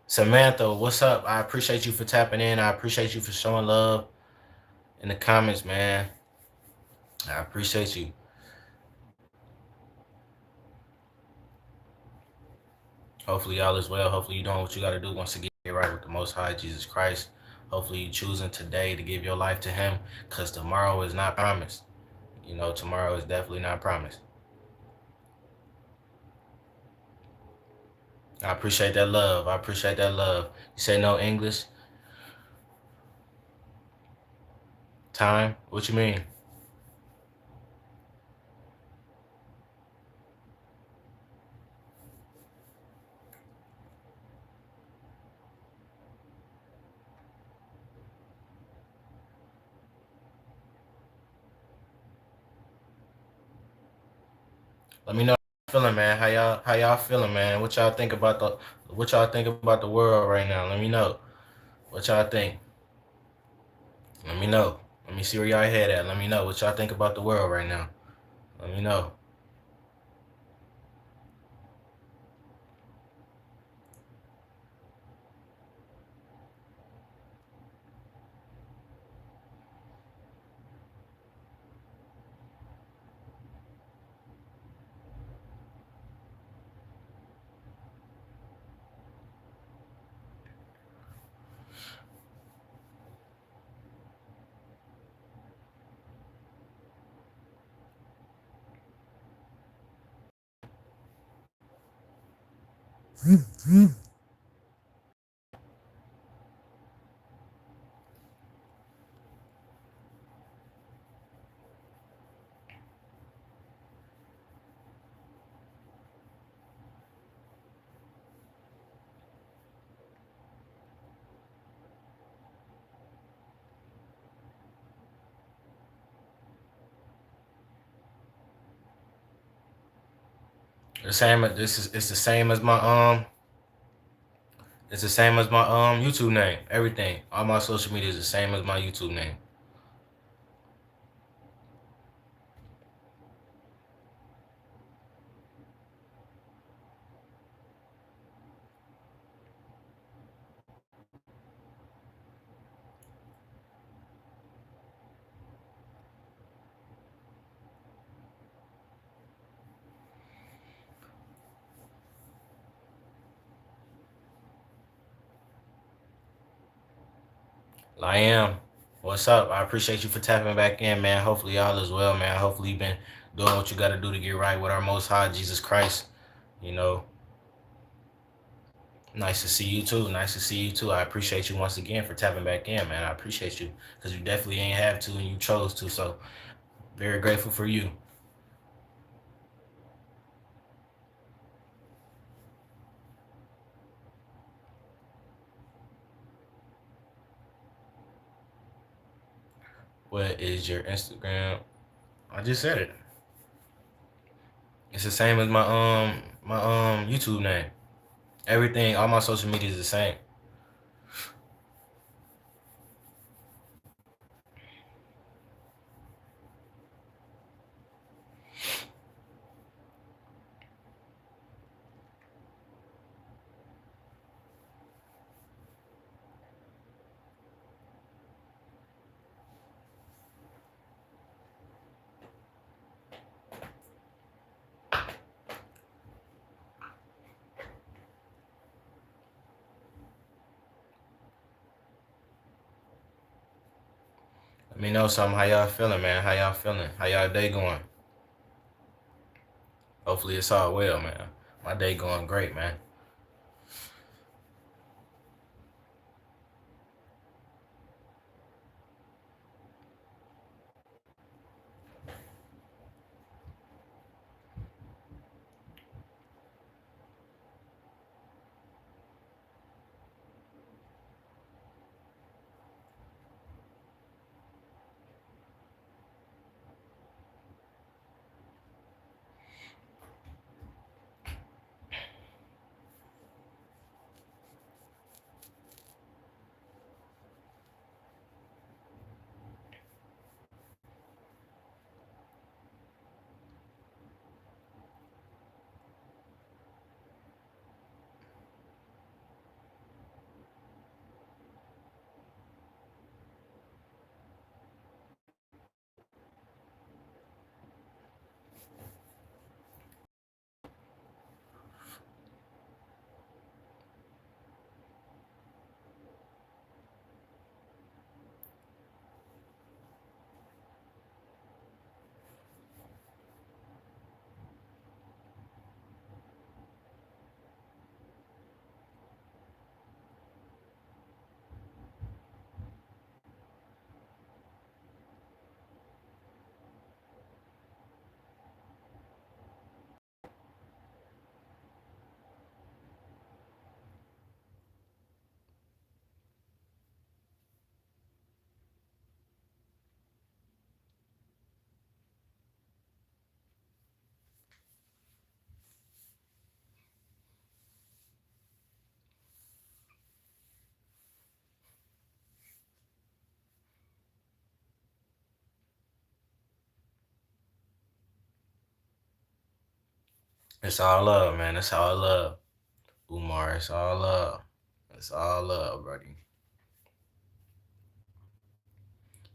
A: Samantha, what's up? I appreciate you for tapping in. I appreciate you for showing love in the comments, man. I appreciate you. Hopefully y'all is well. Hopefully you doing what you got to do once again, get right with the Most High Jesus Christ. Hopefully you choosing today to give your life to Him, because tomorrow is not promised. Tomorrow is definitely not promised. I appreciate that love. I appreciate that love. You say no English? Time? What you mean? Let me know how y'all feeling, man. How y'all feeling, man? What y'all think about the world right now? Let me know. What y'all think? Let me know. Let me see where y'all head at. Let me know what y'all think about the world right now. Let me know. The same. This is it's the same as my It's the same as my YouTube name. Everything. All my social media is the same as my YouTube name. I am. What's up? I appreciate you for tapping back in, man. Hopefully y'all as well, man. Hopefully you've been doing what you got to do to get right with our Most High Jesus Christ. You know, nice to see you too. Nice to see you too. I appreciate you once again for tapping back in, man. I appreciate you because you definitely ain't have to and you chose to. So very grateful for you. What is your Instagram? I just said it. It's the same as my YouTube name. Everything, all my social media is the same. Let me know something. How y'all feeling, man? How y'all feeling? How y'all day going? Hopefully it's all well, man. My day going great, man. It's all love, man. It's all love. Umar, it's all love. It's all love, buddy.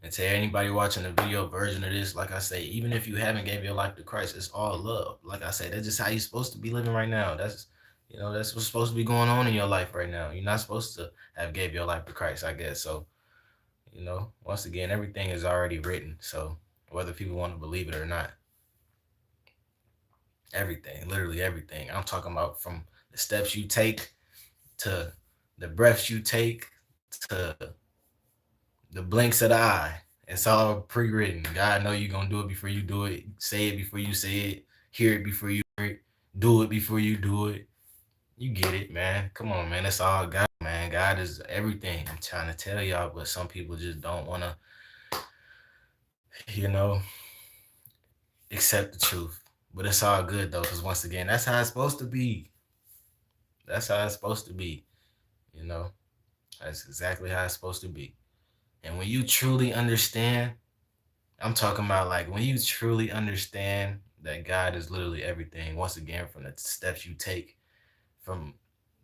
A: And to anybody watching the video version of this, like I say, even if you haven't gave your life to Christ, it's all love. Like I say, that's just how you're supposed to be living right now. That's what's supposed to be going on in your life right now. You're not supposed to have gave your life to Christ, I guess. So, once again, everything is already written. So whether people want to believe it or not, everything, literally everything. I'm talking about from the steps you take to the breaths you take to the blinks of the eye. It's all pre-written. God know you're gonna do it before you do it. Say it before you say it. Hear it before you hear it. Do it before you do it. You get it, man. Come on, man. It's all God, man. God is everything. I'm trying to tell y'all, but some people just don't wanna, you know, accept the truth. But it's all good though, because once again, that's how it's supposed to be. That's how it's supposed to be. You know, that's exactly how it's supposed to be. And when you truly understand, I'm talking about like when you truly understand that God is literally everything, once again, from the steps you take, from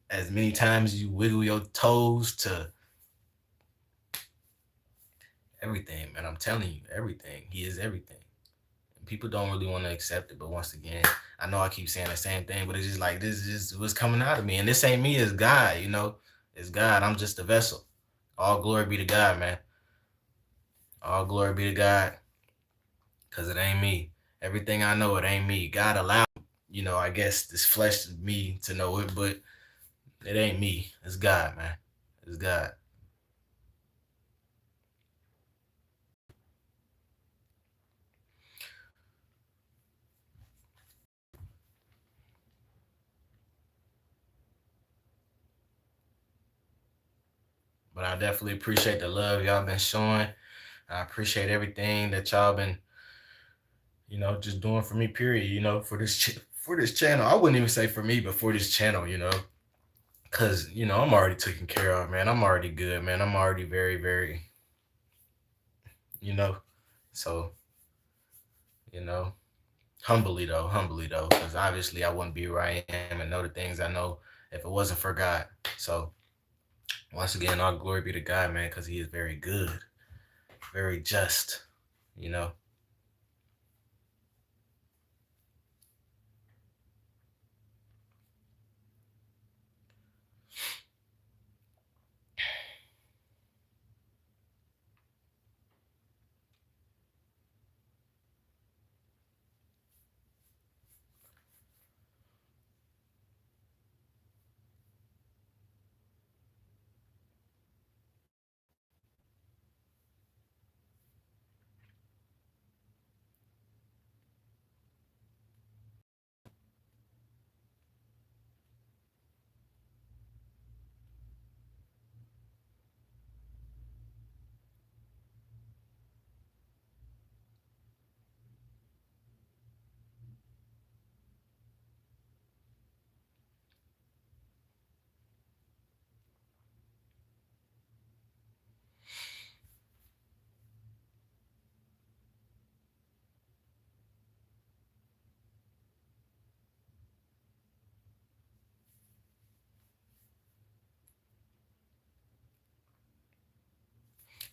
A: as many times as you wiggle your toes to everything, man. I'm telling you, everything. He is everything. And people don't really want to accept it, but once again, I know I keep saying the same thing, but it's just like this is just what's coming out of me. And this ain't me, it's God, you know. It's God. I'm just a vessel. All glory be to God, man. All glory be to God. Cause it ain't me. Everything I know, it ain't me. God allowed, I guess this flesh me to know it, but it ain't me. It's God, man. It's God. But I definitely appreciate the love y'all been showing. I appreciate everything that y'all been, just doing for me. Period. For this channel. I wouldn't even say for me, but for this channel. Cause I'm already taken care of, man. I'm already good, man. I'm already very, very, you know. So, you know, humbly though, because obviously I wouldn't be where I am and know the things I know if it wasn't for God. So once again, all glory be to God, man, because He is very good, very just. You know.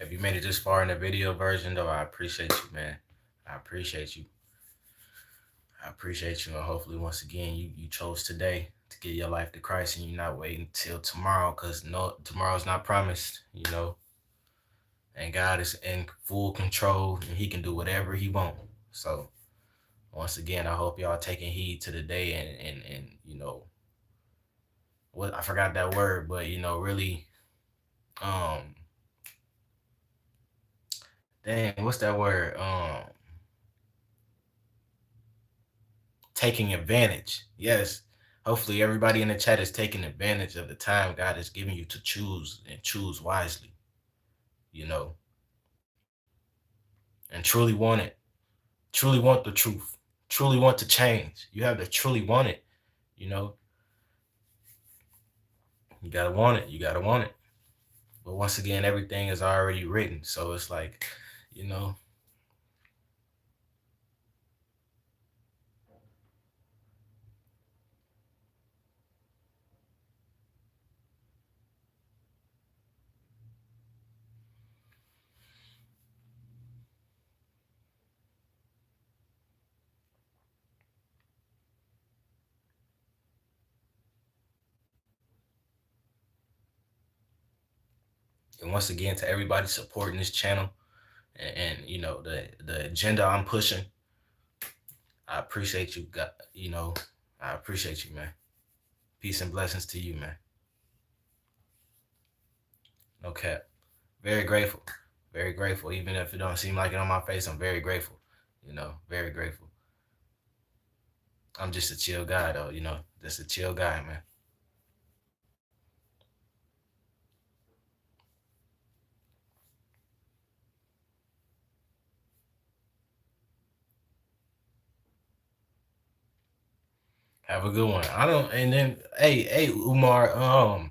A: If you made it this far in the video version, though, I appreciate you, man. I appreciate you. I appreciate you, and hopefully, once again, you chose today to give your life to Christ, and you're not waiting till tomorrow, because no, tomorrow's not promised, And God is in full control, and He can do whatever He wants. So, once again, I hope y'all taking heed to the day, and what I forgot that word, but really, um, dang, what's that word? Taking advantage. Yes. Hopefully everybody in the chat is taking advantage of the time God is giving you to choose and choose wisely, you know, and truly want it. Truly want the truth. Truly want to change. You have to truly want it, you know. You gotta want it. You gotta want it. But once again, everything is already written. So it's like, you know, and once again to everybody supporting this channel and the agenda I'm pushing. I appreciate you. I appreciate you, man. Peace and blessings to you, man. Okay. Very grateful. Very grateful. Even if it don't seem like it on my face, I'm very grateful. Very grateful. I'm just a chill guy though, just a chill guy, man. Have a good one. I don't. And then, hey, Umar.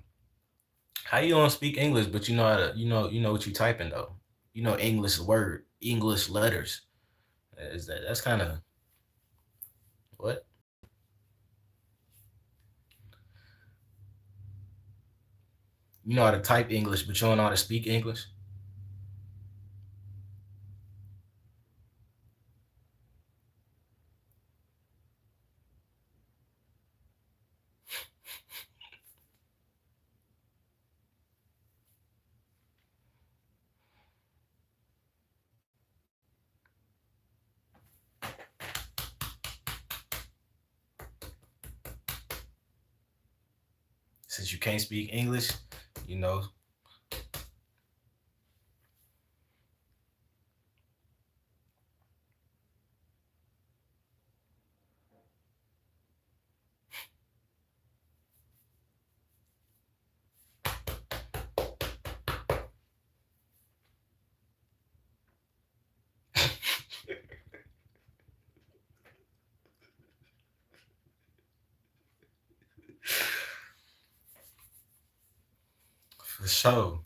A: How you don't speak English, but you know how to, you know what you typing though. You know English word, English letters. Is that's kind of what? You know how to type English, but you don't know how to speak English. Since you can't speak English, you know. For sure.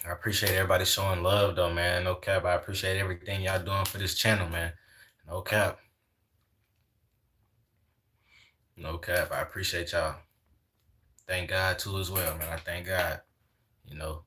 A: I appreciate everybody showing love though, man. No cap. I appreciate everything y'all doing for this channel, man. No cap. No cap. I appreciate y'all. Thank God too as well, man. I thank God. You know.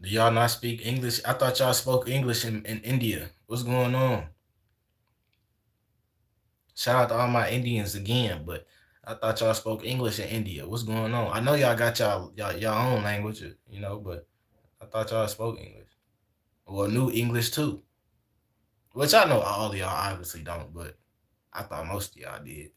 A: 'Do y'all not speak English? I thought y'all spoke English in India. What's going on? Shout out to all my Indians again, but I thought y'all spoke English in India. What's going on? I know y'all got y'all own language, but I thought y'all spoke English. Well, knew English too. Which I know all of y'all obviously don't, but I thought most of y'all did.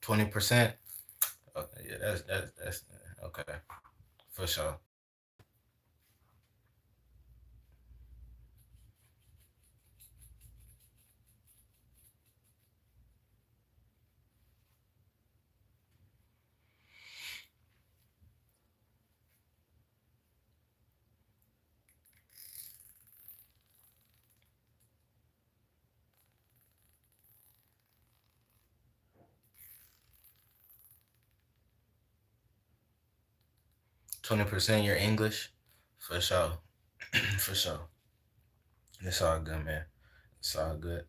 A: 20%. Okay, yeah, that's okay for sure. 20% your English for sure, for sure. It's all good, man. It's all good.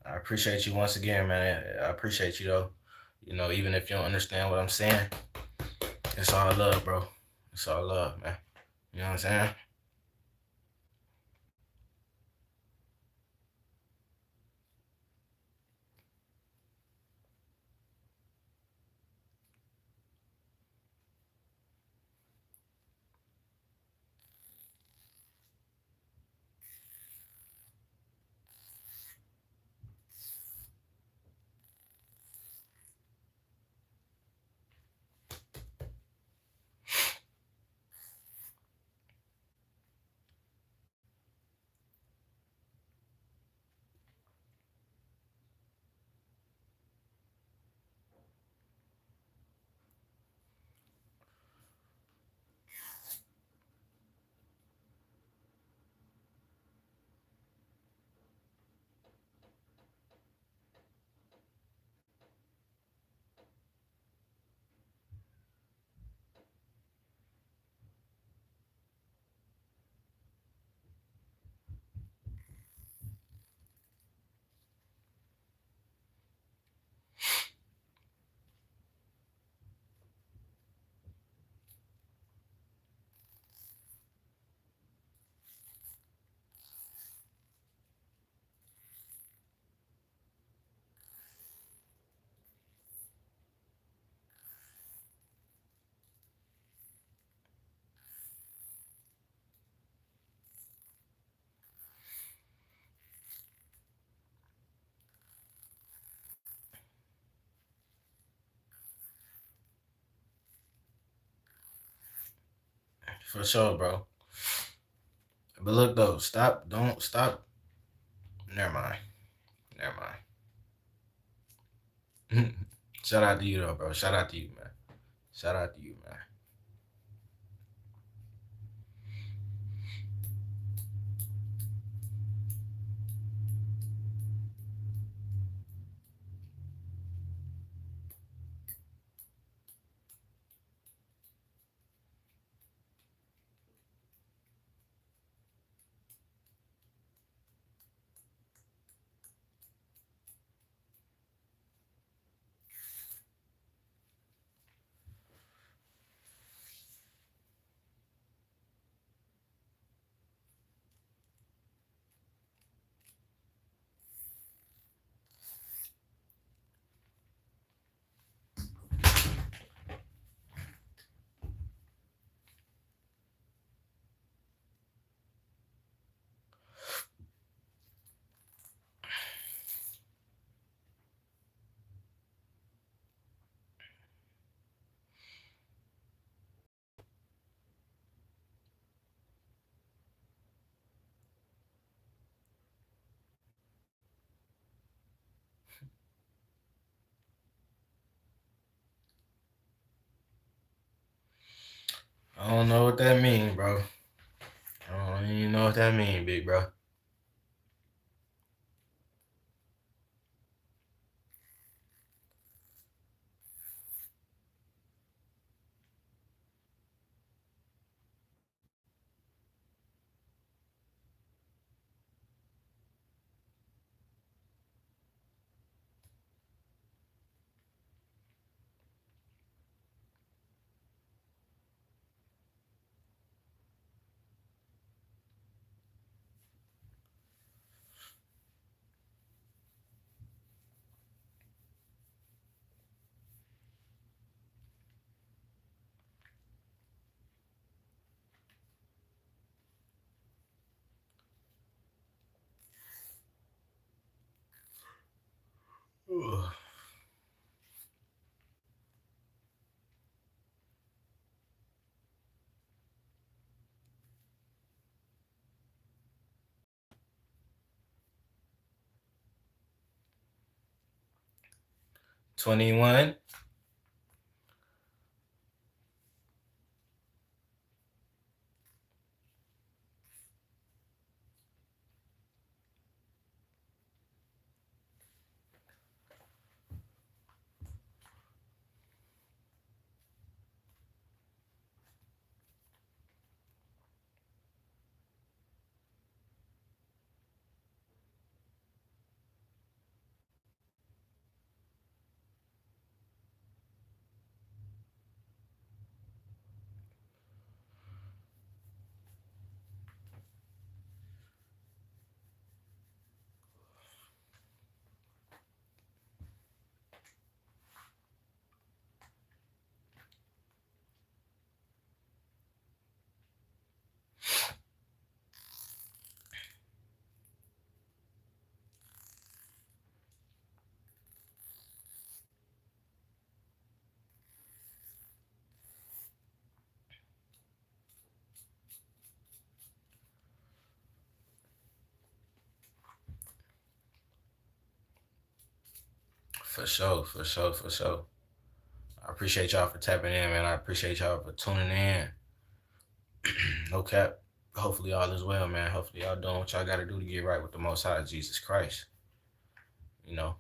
A: I appreciate you once again, man. I appreciate you though. Even if you don't understand what I'm saying, it's all love, bro. It's all love, man. You know what I'm saying? For sure, bro. But look though, stop. Don't stop. Never mind. Never mind. Shout out to you though, bro. Shout out to you, man. Shout out to you, man. I don't know what that mean, bro. I don't even know what that mean, big bro. Ugh. 21. For sure, for sure, for sure. I appreciate y'all for tapping in, man. I appreciate y'all for tuning in. No cap. Hopefully all is well, man. Hopefully y'all doing what y'all gotta do to get right with the Most High, Jesus Christ. You know.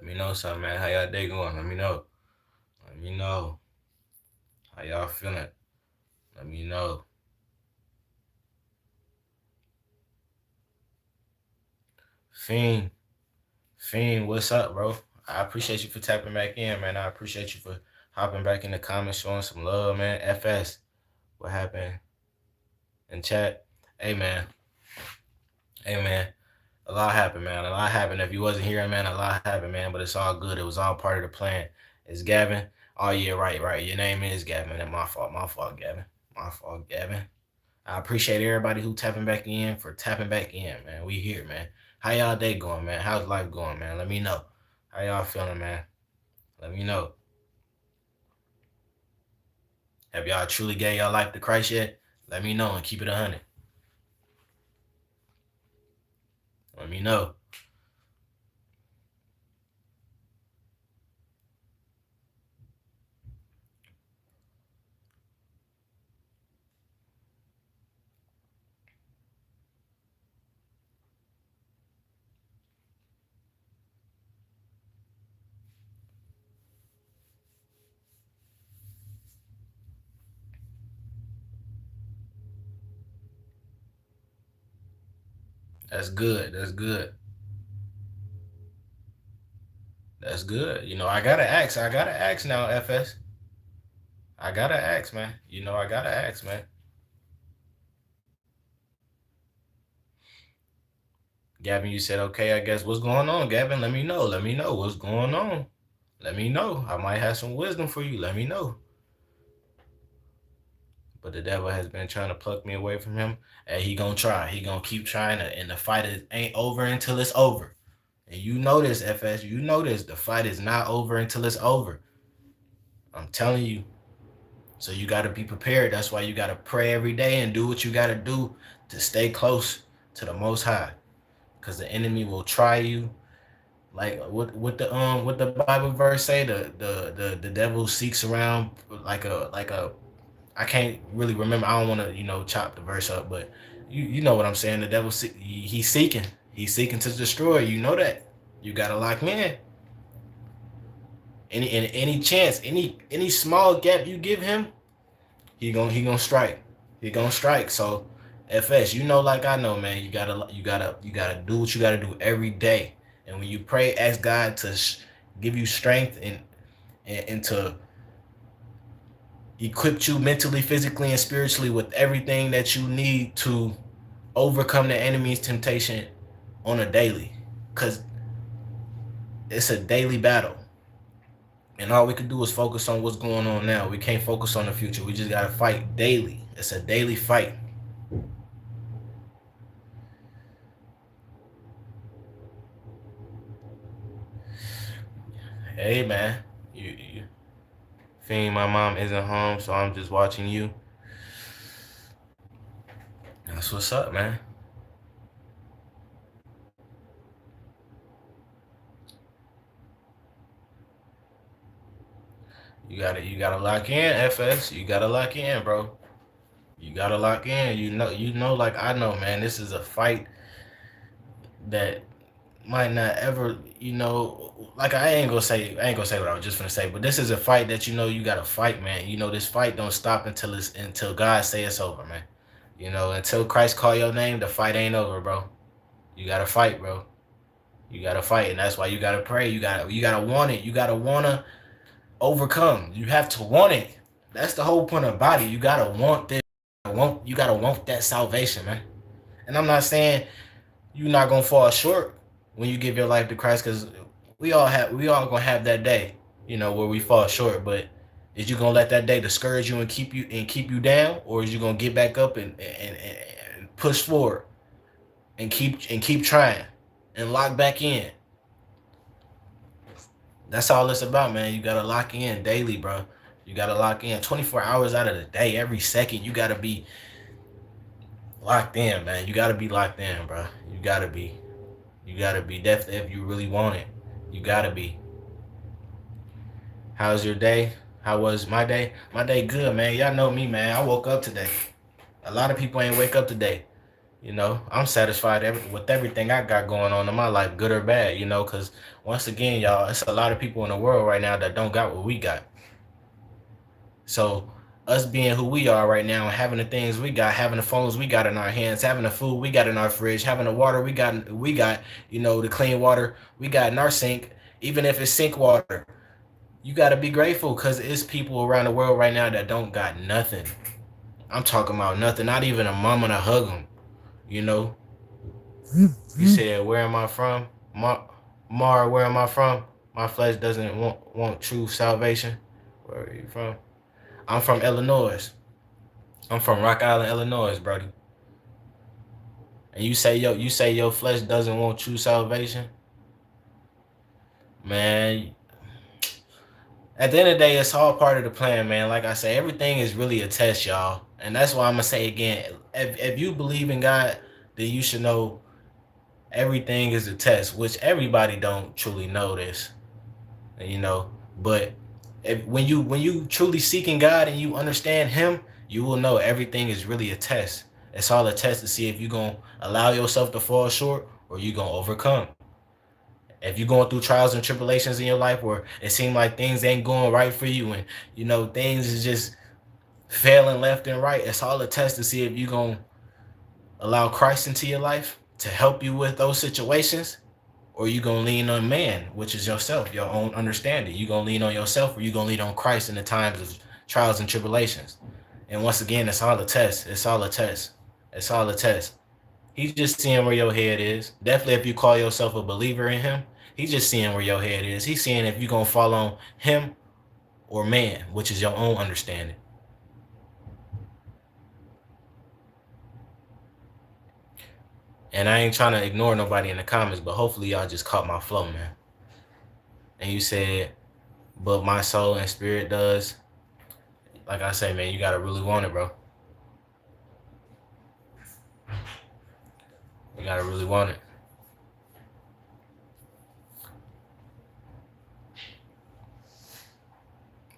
A: me know something, man. How y'all day going? Let me know. Let me know. How y'all feeling? Let me know. Fiend, Fiend, what's up, bro? I appreciate you for tapping back in, man. I appreciate you for hopping back in the comments, showing some love, man. FS, what happened in chat? Hey, man. Hey, man. A lot happened, man. A lot happened. If you wasn't here, man, a lot happened, man. But it's all good. It was all part of the plan. It's Gavin. Oh, yeah, right, right. Your name is Gavin. That's my fault, Gavin. My fault, Gavin. I appreciate everybody who tapping back in for tapping back in, man. We here, man. How y'all day going, man? How's life going, man? Let me know. How y'all feeling, man? Let me know. Have y'all truly gave y'all life to Christ yet? Let me know and keep it 100. Let me know. That's good. That's good. That's good. You know, I gotta ask. I gotta ask now, FS. I gotta ask, man. You know, I gotta ask, man. Gavin, you said, okay, I guess. What's going on, Gavin? Let me know. Let me know what's going on. Let me know. I might have some wisdom for you. Let me know. But the devil has been trying to pluck me away from him. And he gonna try. He gonna keep trying. And the fight ain't over until it's over. And you know this, FS. You know this. The fight is not over until it's over. I'm telling you. So you got to be prepared. That's why you got to pray every day and do what you got to do to stay close to the Most High. Because the enemy will try you. Like what the Bible verse say, the devil seeks around like a I can't really remember. I don't want to chop the verse up, but you know what I'm saying. The devil he's seeking. He's seeking to destroy. You know that. You gotta lock in. Any chance, any small gap you give him, he gonna strike. He gonna strike. So FS, you know, like I know, man. You gotta do what you gotta do every day. And when you pray, ask God to give you strength and to equip you mentally, physically, and spiritually with everything that you need to overcome the enemy's temptation on a daily. Cause it's a daily battle. And all we can do is focus on what's going on now. We can't focus on the future. We just gotta fight daily. It's a daily fight. Hey man, you Fiend, my mom isn't home, so I'm just watching you. That's what's up, man. You gotta lock in, FS. You gotta lock in, bro. You gotta lock in. You know, like I know, man. This is a fight that might not ever, like I ain't gonna say what I was just gonna say, but this is a fight that you gotta fight, man. This fight don't stop until God say it's over, man. Until Christ call your name, the fight ain't over, bro. You gotta fight, bro. You gotta fight, and that's why you gotta pray. You gotta want it. You gotta wanna overcome. You have to want it. That's the whole point of the body. You gotta want this. You gotta want that salvation, man. And I'm not saying you're not gonna fall short when you give your life to Christ, because we all gonna have that day, where we fall short. But is you gonna let that day discourage you and keep you down, or is you gonna get back up and push forward and keep trying and lock back in? That's all it's about, man. You gotta lock in daily, bro. You gotta lock in 24 hours out of the day, every second. You gotta be locked in, man. You gotta be locked in, bro. You gotta be. You gotta be. Definitely, if you really want it, you gotta be. How's your day? How was my day? My day good, man. Y'all know me, man. I woke up today. A lot of people ain't wake up today. I'm satisfied with everything I got going on in my life, good or bad. Because once again, y'all, it's a lot of people in the world right now that don't got what we got. So us being who we are right now, having the things we got, having the phones we got in our hands, having the food we got in our fridge, having the water we got, the clean water we got in our sink, even if it's sink water, you got to be grateful because it's people around the world right now that don't got nothing. I'm talking about nothing, not even a mama to hug them. You know, you said, where am I from? Mar, where am I from? My flesh doesn't want true salvation. Where are you from? I'm from Illinois. I'm from Rock Island, Illinois, Brody. And you say your flesh doesn't want true salvation, man. At the end of the day, it's all part of the plan, man. Like I say, everything is really a test, y'all. And that's why I'm gonna say again, if you believe in God, then you should know everything is a test, which everybody don't truly know this, you know. But when you truly seeking God and you understand Him, you will know everything is really a test. It's all a test to see if you're gonna allow yourself to fall short or you gonna overcome. If you're going through trials and tribulations in your life where it seems like things ain't going right for you and things is just failing left and right, it's all a test to see if you're gonna allow Christ into your life to help you with those situations, or you gonna lean on man, which is yourself, your own understanding. You gonna lean on yourself, or you gonna lean on Christ in the times of trials and tribulations. And once again, it's all a test. It's all a test. It's all a test. He's just seeing where your head is. Definitely, if you call yourself a believer in Him, He's just seeing where your head is. He's seeing if you're gonna fall on Him or man, which is your own understanding. And I ain't trying to ignore nobody in the comments, but hopefully y'all just caught my flow, man. And you said, but my soul and spirit does. Like I say, man, you gotta really want it, bro. You gotta really want it.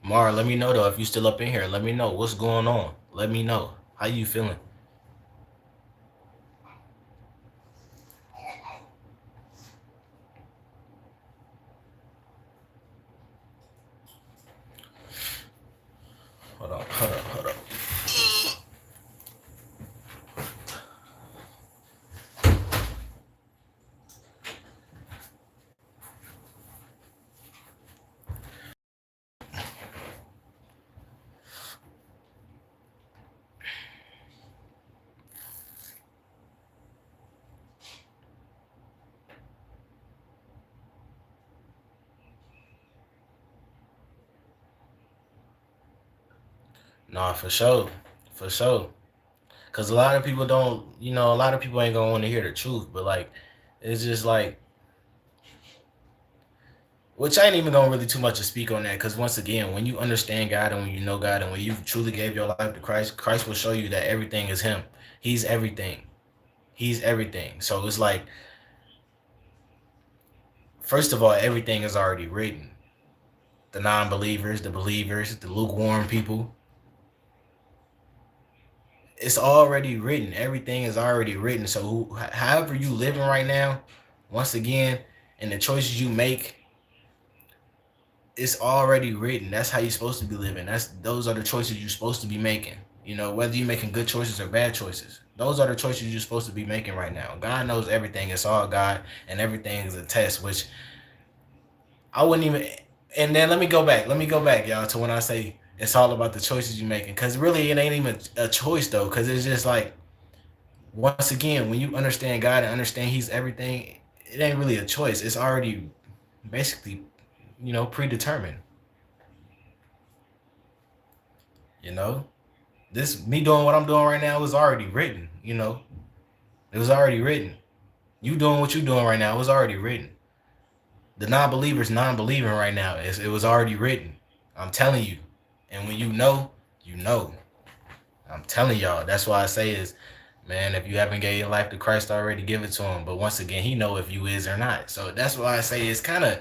A: Mara, let me know though if you still up in here. Let me know what's going on. Let me know how you feeling. Hold on, hold on, hold on. Nah, for sure, for sure. Cause a lot of people don't, a lot of people ain't gonna want to hear the truth. But like, it's just like, which I ain't even gonna really too much to speak on that. Cause once again, when you understand God and when you know God and when you truly gave your life to Christ, Christ will show you that everything is Him. He's everything. He's everything. So it's like, first of all, everything is already written. The non-believers, the believers, the lukewarm people, it's already written. Everything is already written. So however you living right now, once again, and the choices you make, it's already written. That's how you're supposed to be living. Those are the choices you're supposed to be making. Whether you're making good choices or bad choices. Those are the choices you're supposed to be making right now. God knows everything. It's all God, and everything is a test, which I wouldn't even. And then let me go back. Let me go back, y'all, to when I say it's all about the choices you're making. Because really, it ain't even a choice, though. Because it's just like, once again, when you understand God and understand He's everything, it ain't really a choice. It's already basically, predetermined. You know, this me doing what I'm doing right now was already written. It was already written. You doing what you doing right now was already written. The non-believer's non-believing right now. It was already written. I'm telling you. And when you know, you know. I'm telling y'all. That's why I say is, man, if you haven't gave your life to Christ already, give it to Him. But once again, He know if you is or not. So that's why I say it's kind of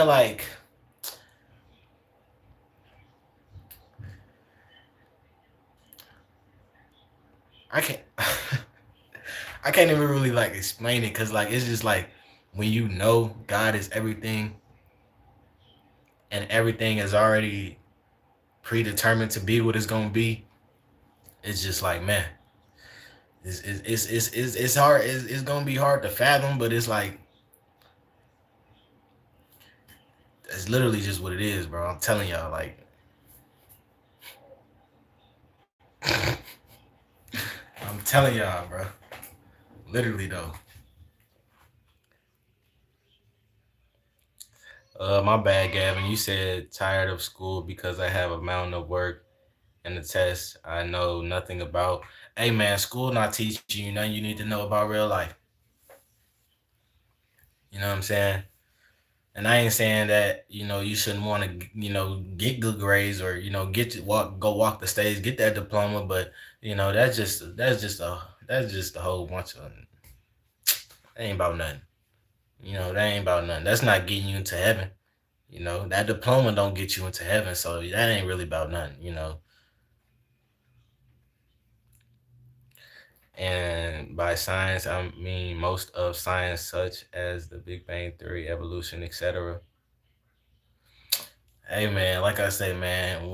A: like, I can't. I can't even really like explain it because like it's just like when you know God is everything and everything is already predetermined to be what it's gonna be. It's just like man, it's hard. It's gonna be hard to fathom, but it's like it's literally just what it is, bro. I'm telling y'all, like I'm telling y'all, bro. Literally though. My bad, Gavin. You said tired of school because I have a mountain of work and the test I know nothing about. Hey man, school not teaching you nothing you need to know about real life. You know what I'm saying? And I ain't saying that you shouldn't want to get good grades or get to walk the stage, get that diploma, but that's just a whole bunch of that ain't about nothing. That ain't about nothing. That's not getting you into heaven. That diploma don't get you into heaven, so that ain't really about nothing. And by science, I mean most of science, such as the Big Bang Theory, evolution, etc. Hey man, like I say, man,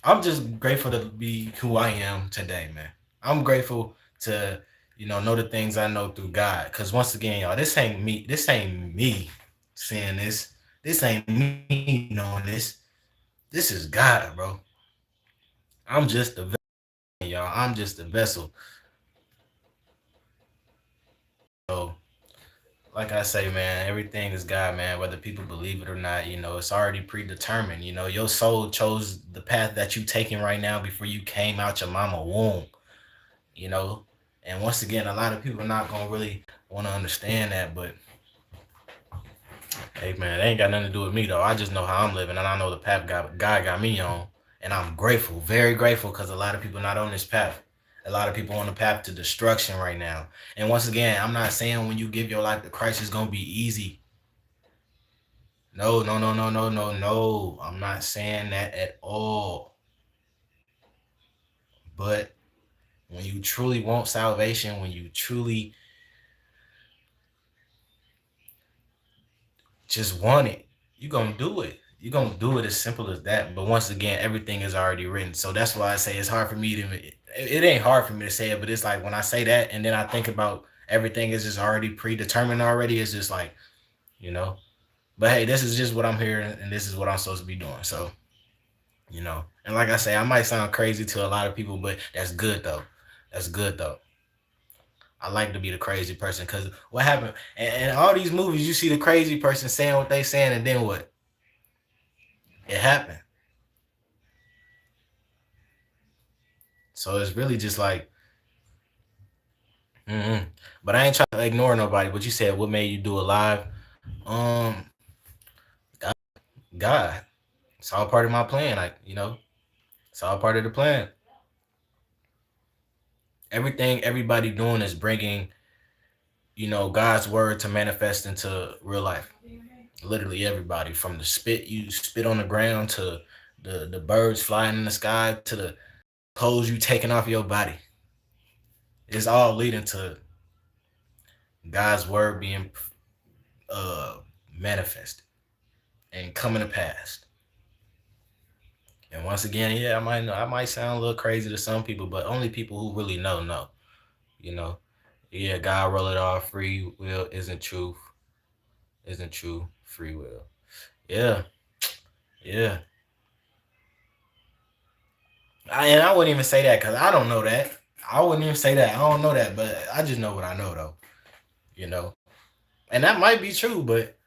A: I'm just grateful to be who I am today, man. I'm grateful to know the things I know through God. Cause once again, y'all, this ain't me. This ain't me saying this. This ain't me knowing this. This is God, bro. I'm just the vessel, y'all. I'm just the vessel. So, like I say, man, everything is God, man. Whether people believe it or not, it's already predetermined. Your soul chose the path that you taking right now before you came out your mama womb. You know, and once again, a lot of people are not gonna really want to understand that, but hey, man, it ain't got nothing to do with me though. I just know how I'm living, and I know the path God got me on, and I'm grateful, very grateful, because a lot of people not on this path. A lot of people on the path to destruction right now. And once again, I'm not saying when you give your life to Christ, it's gonna be easy. No, no, no, no, no, no, no. I'm not saying that at all. But when you truly want salvation, when you truly just want it, you're gonna do it. You're gonna do it as simple as that. But once again, everything is already written. So that's why I say it's hard for me to it ain't hard for me to say it, but it's like when I say that and then I think about everything is just already predetermined already, it's just like, you know. But hey, this is just what I'm hearing and this is what I'm supposed to be doing. So, And like I say, I might sound crazy to a lot of people, but that's good though. That's good though. I like to be the crazy person because what happened? And all these movies, you see the crazy person saying what they saying, and then what? It happened. So it's really just like, mm-hmm. But I ain't trying to ignore nobody. But you said what made you do it live? Um, God, God. It's all part of my plan. It's all part of the plan. Everything everybody doing is bringing, God's word to manifest into real life. Literally everybody, from the spit you spit on the ground to the birds flying in the sky to the clothes you taking off your body. It's all leading to God's word being uh manifested and coming to pass. And once again, yeah, I might sound a little crazy to some people, but only people who really know. You know, yeah, God roll it off. Free will isn't true free will. Yeah, yeah. And I wouldn't even say that because I don't know that. I wouldn't even say that. I don't know that, but I just know what I know though. You know, and that might be true, but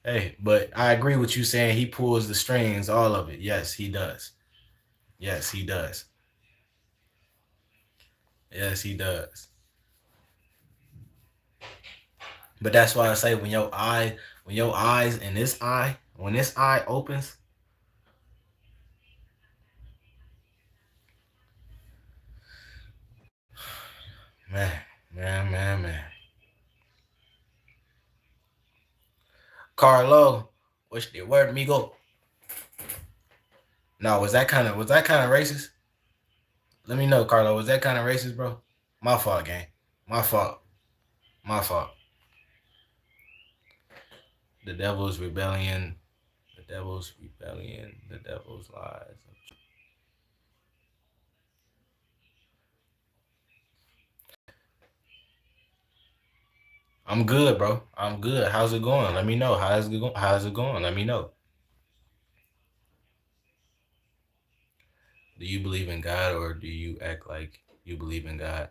A: hey, but I agree with you saying he pulls the strings, all of it. Yes, he does. Yes, he does. Yes, he does. But that's why I say when your eyes and this eye, when this eye opens, man, man. Carlo, what's the word, amigo? No, was that kind of racist? Let me know, Carlo. Was that kind of racist, bro? My fault, gang. My fault. My fault. The devil's rebellion. The devil's rebellion. The devil's lies. I'm good, bro. I'm good. How's it going? Let me know. How's it going? Let me know. Do you believe in God or do you act like you believe in God?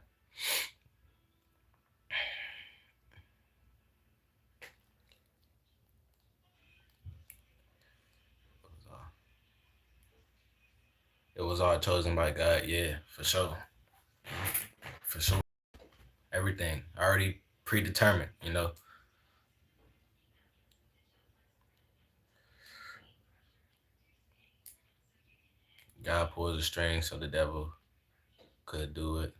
A: It was all chosen by God. Yeah, for sure. For sure. Everything already predetermined, you know. God pulls the string so the devil could do it.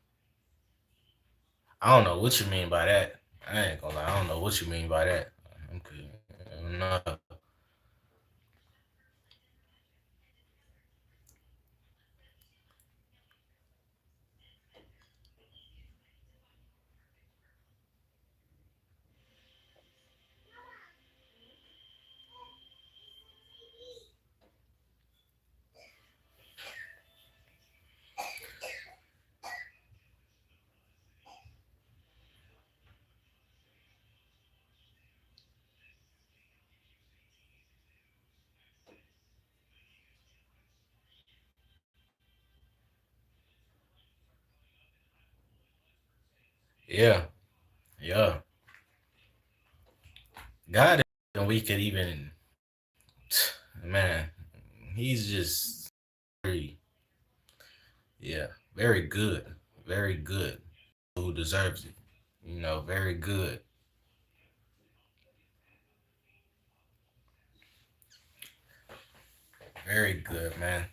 A: I don't know what you mean by that. I ain't gonna lie. I don't know what you mean by that. I'm good. No. Yeah. Yeah. God is, and we could even, man, he's just very, yeah, very good. Very good. Who deserves it. You know, very good. Very good, man.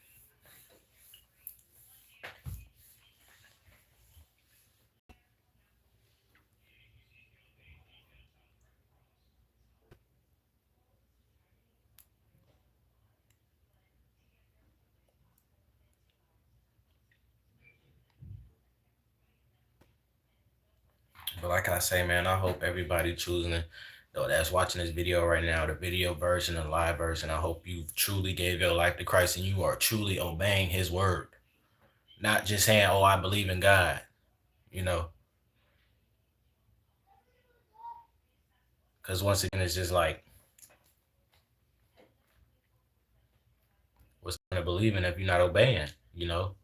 A: But like I say, man, I hope everybody choosing it, though, that's watching this video right now, the video version and live version, I hope you truly gave your life to Christ and you are truly obeying his word. Not just saying, oh, I believe in God, you know. Because once again, it's just like, what's going to believe in if you're not obeying, you know?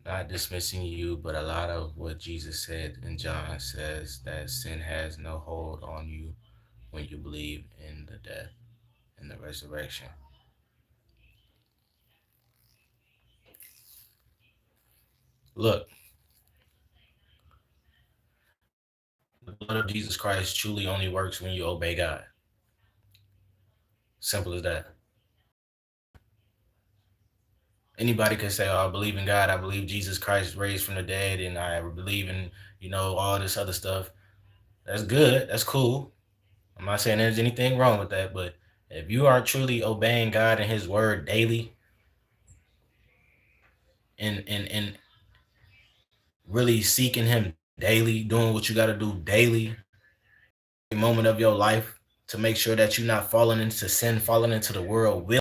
A: Not dismissing you, but a lot of what Jesus said in John says that sin has no hold on you when you believe in the death and the resurrection. Look, the blood of Jesus Christ truly only works when you obey God. Simple as that. Anybody can say, "Oh, I believe in God. I believe Jesus Christ raised from the dead, and I believe in all this other stuff." That's good. That's cool. I'm not saying there's anything wrong with that, but if you are truly obeying God and His word daily, and really seeking Him daily, doing what you got to do daily, a moment of your life to make sure that you're not falling into sin, falling into the world will.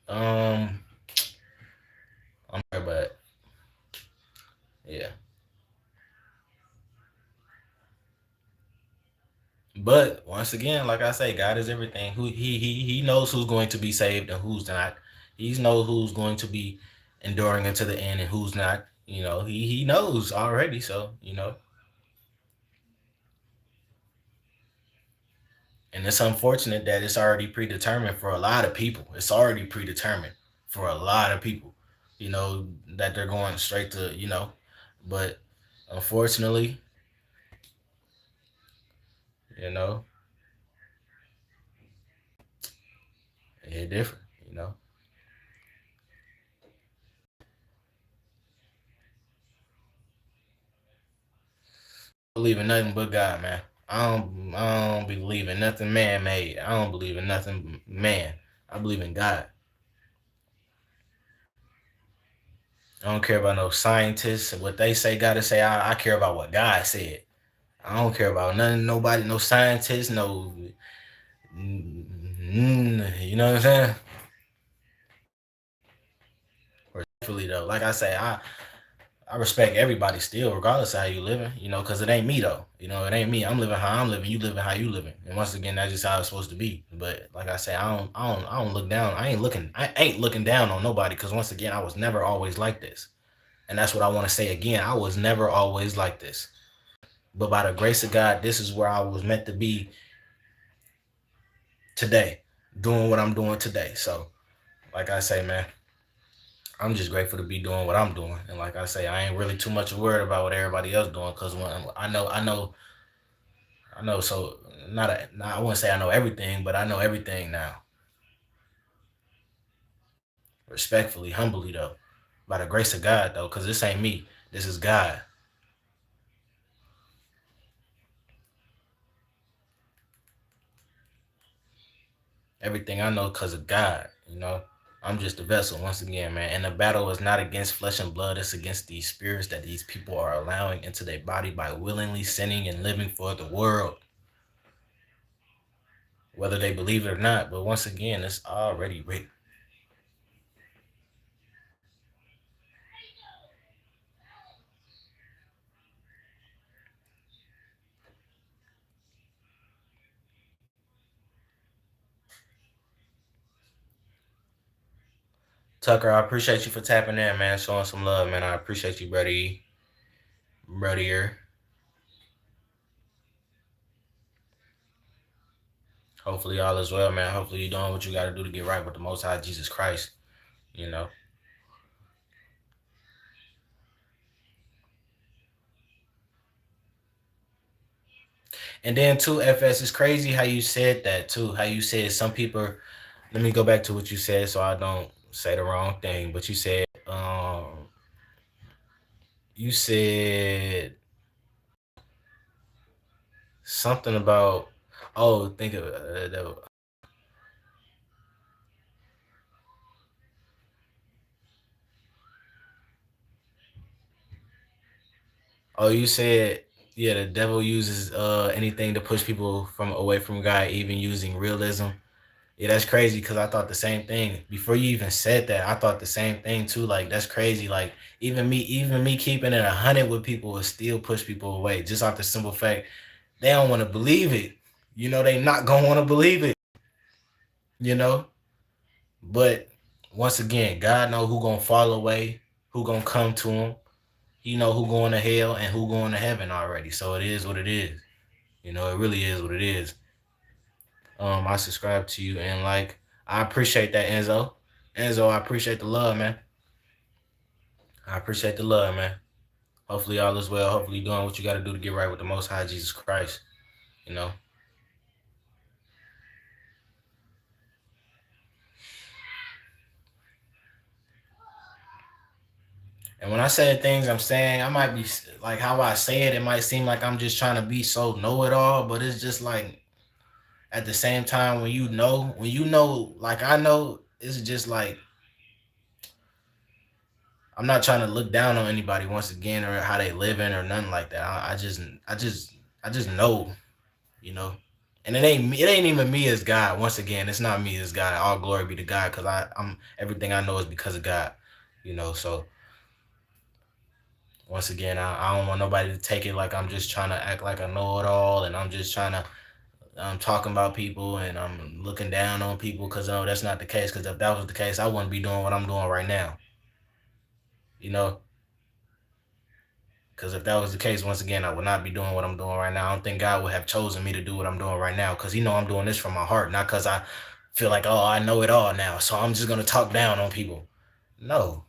A: Um, I'm sorry, but yeah. But once again, like I say, God is everything. Who he knows who's going to be saved and who's not. He's know who's going to be enduring until the end and who's not. He knows already. So and it's unfortunate that it's already predetermined for a lot of people. It's already predetermined for a lot of people. That they're going straight to. But unfortunately, you know, it's different. Believe in nothing but God, man. I don't believe in nothing man made. I don't believe in nothing man. I believe in God. I don't care about no scientists and what they say gotta say. I care about what God said. I don't care about nothing, nobody, no scientists, no you know what I'm saying? Respectfully though, like I say, I respect everybody still, regardless of how you living, because it ain't me though. It ain't me. I'm living how I'm living, you living how you living. And once again, that's just how it's supposed to be. But like I say, I don't look down. I ain't looking down on nobody because once again, I was never always like this. And that's what I want to say again. I was never always like this. But by the grace of God, this is where I was meant to be today, doing what I'm doing today. So, like I say, man, I'm just grateful to be doing what I'm doing. And like I say, I ain't really too much worried about what everybody else doing because when I know. So I wouldn't say I know everything, but I know everything now. Respectfully, humbly though, by the grace of God though, because this ain't me. This is God. Everything I know because of God. I'm just a vessel once again, man. And the battle is not against flesh and blood. It's against these spirits that these people are allowing into their body by willingly sinning and living for the world, whether they believe it or not. But once again, it's already written. Tucker, I appreciate you for tapping in, man, showing some love, man. I appreciate you, brother. Brother. Hopefully all is well, man. Hopefully you're doing what you got to do to get right with the Most High Jesus Christ. You know. And then too, FS, it's crazy how you said that too. How you said some people. Let me go back to what you said so I don't say the wrong thing. But you said something about. Oh, think of oh, you said yeah, the devil uses anything to push people from away from God, even using realism. Yeah, that's crazy because I thought the same thing. Before you even said that, I thought the same thing too. Like that's crazy. Like even me keeping it 100 with people will still push people away just off the simple fact they don't want to believe it. They not gonna want to believe it. You know, but once again, God know who gonna fall away, who gonna come to Him. He know who going to hell and who going to heaven already. So it is what it is. It really is what it is. I subscribe to you and like I appreciate that, Enzo. Enzo, I appreciate the love, man. I appreciate the love, man. Hopefully all is well. Hopefully you're doing what you got to do to get right with the Most High Jesus Christ. You know. And when I say things I'm saying, I might be like how I say it. It might seem like I'm just trying to be so know-it-all, but it's just like at the same time when you know, like I know, it's just like I'm not trying to look down on anybody once again or how they living or nothing like that. I just know, you know. And it ain't even me as God. Once again, it's not me as God. All glory be to God, because I'm everything I know is because of God. So once again, I don't want nobody to take it like I'm just trying to act like I know it all and I'm just trying to I'm talking about people and I'm looking down on people because no, that's not the case. Because if that was the case, I wouldn't be doing what I'm doing right now. You know, because if that was the case, once again, I would not be doing what I'm doing right now. I don't think God would have chosen me to do what I'm doing right now because I'm doing this from my heart, not because I feel like, oh, I know it all now, so I'm just gonna talk down on people. No,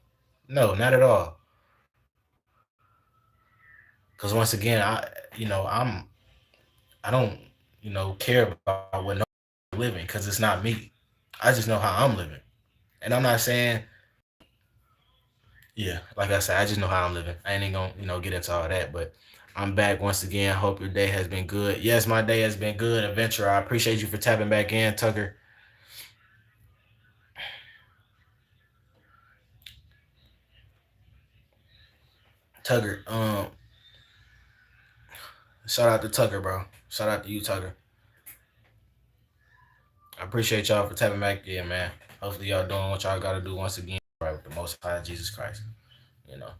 A: no, not at all. Because once again, I don't care about what no living because it's not me. I just know how I'm living, and I'm not saying yeah, like I said, I just know how I'm living. I ain't even gonna get into all that, but I'm back once again. Hope your day has been good. Yes, my day has been good. Adventure. I appreciate you for tapping back in, Tucker. Tucker. Shout out to Tucker, bro. Shout out to you, Tucker. I appreciate y'all for tapping back in, man. Hopefully y'all doing what y'all gotta do once again, right, with the Most High Jesus Christ. You know.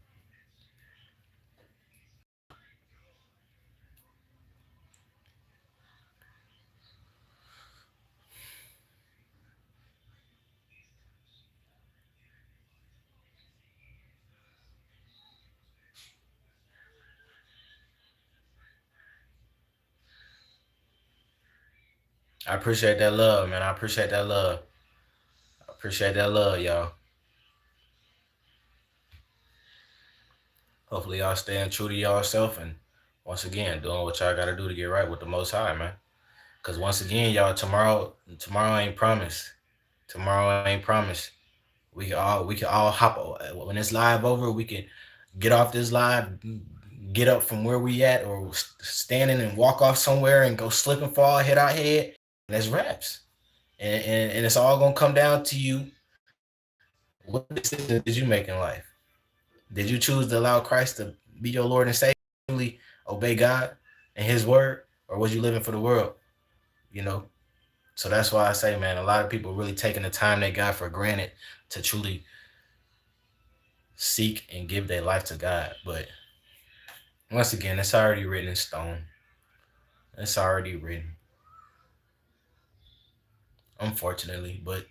A: I appreciate that love, man. I appreciate that love. I appreciate that love, y'all. Hopefully y'all staying true to y'allself and once again doing what y'all gotta do to get right with the Most High, man. Cause once again, y'all, tomorrow ain't promised. Tomorrow ain't promised. We can all hop when it's live over. We can get off this live, get up from where we at, or standing and walk off somewhere and go slip and fall, hit our head. And that's raps. And it's all gonna come down to you. What decision did you make in life? Did you choose to allow Christ to be your Lord and Savior? Truly obey God and His word, or was you living for the world? You know. So that's why I say, man, a lot of people really taking the time they got for granted to truly seek and give their life to God. But once again, it's already written in stone. It's already written, unfortunately. But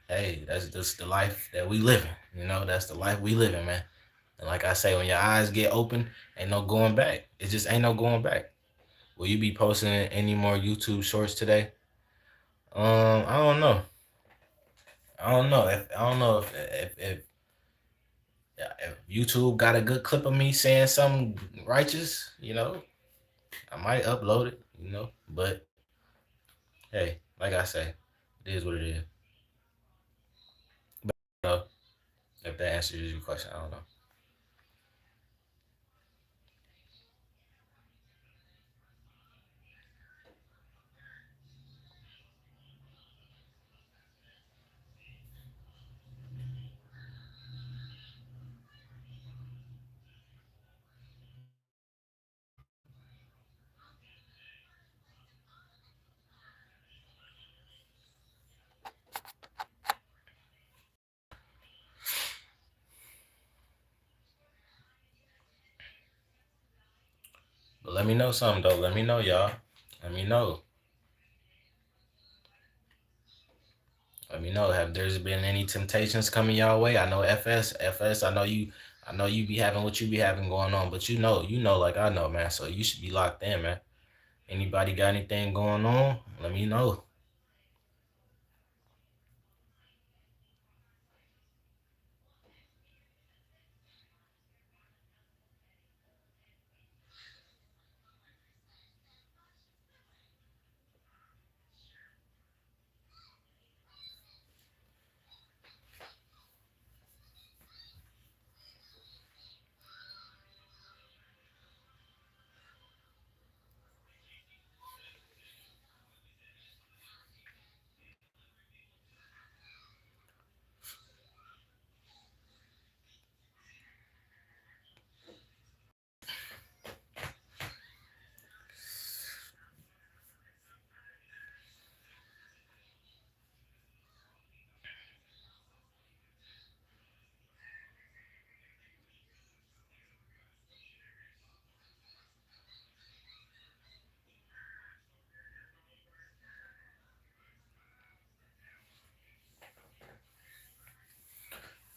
A: hey, that's just the life that we live in. That's the life we live in, man. And like I say, when your eyes get open, ain't no going back. It just ain't no going back. Will you be posting any more YouTube shorts today? I don't know. If YouTube got a good clip of me saying something righteous, I might upload it, But hey, like I say, it is what it is. But if that answers your question, I don't know. But let me know something though. Let me know, y'all. Let me know. Let me know. Have there's been any temptations coming y'all way? I know FS. I know you be having what you be having going on, but you know, like I know, man. So you should be locked in, man. Anybody got anything going on? Let me know.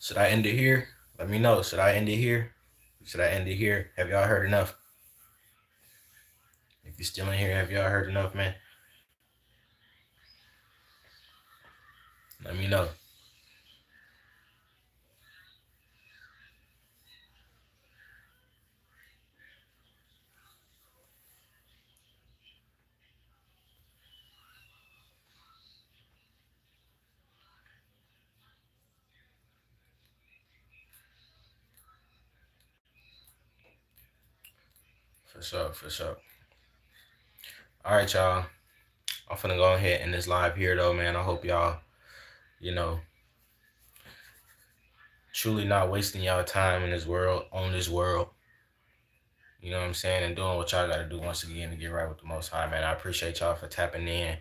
A: Should I end it here? Let me know. Should I end it here? Should I end it here? Have y'all heard enough? If you're still in here, have y'all heard enough, man? Let me know. For sure, for sure. All right, y'all. I'm finna go ahead and end this live here, though, man. I hope y'all, you know, truly not wasting y'all time in this world, on this world. You know what I'm saying? And doing what y'all got to do once again to get right with the Most High, man. I appreciate y'all for tapping in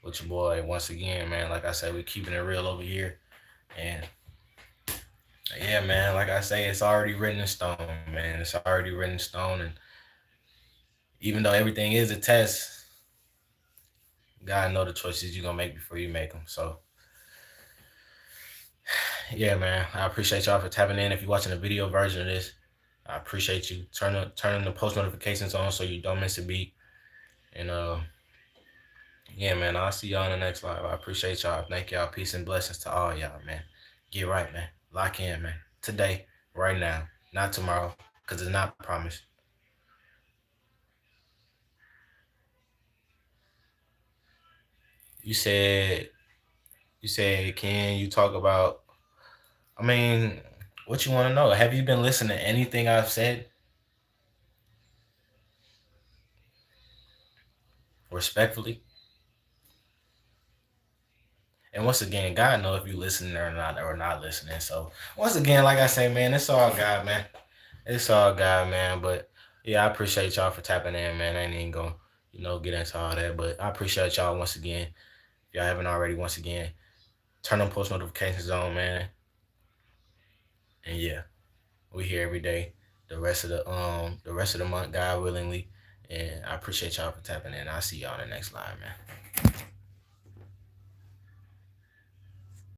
A: with your boy once again, man. Like I said, we keeping it real over here. And yeah, man, like I say, it's already written in stone, man. It's already written in stone. And even though everything is a test, God know the choices you're going to make before you make them. So, yeah, man, I appreciate y'all for tapping in. If you're watching the video version of this, I appreciate you. Turn the post notifications on so you don't miss a beat. And yeah, man, I'll see y'all in the next live. I appreciate y'all. Thank y'all. Peace and blessings to all y'all, man. Get right, man. Lock in, man. Today, right now, not tomorrow, because it's not promised. You said, can you talk about, I mean, what you want to know? Have you been listening to anything I've said? Respectfully? And once again, God know if you listening or not listening. So once again, like I say, man, it's all God, man. It's all God, man. But yeah, I appreciate y'all for tapping in, man. I ain't even gonna, get into all that. But I appreciate y'all once again. If y'all haven't already, once again, turn on post notifications on, man. And yeah, we here every day. The rest of the month, God willingly. And I appreciate y'all for tapping in. I'll see y'all in the next live, man.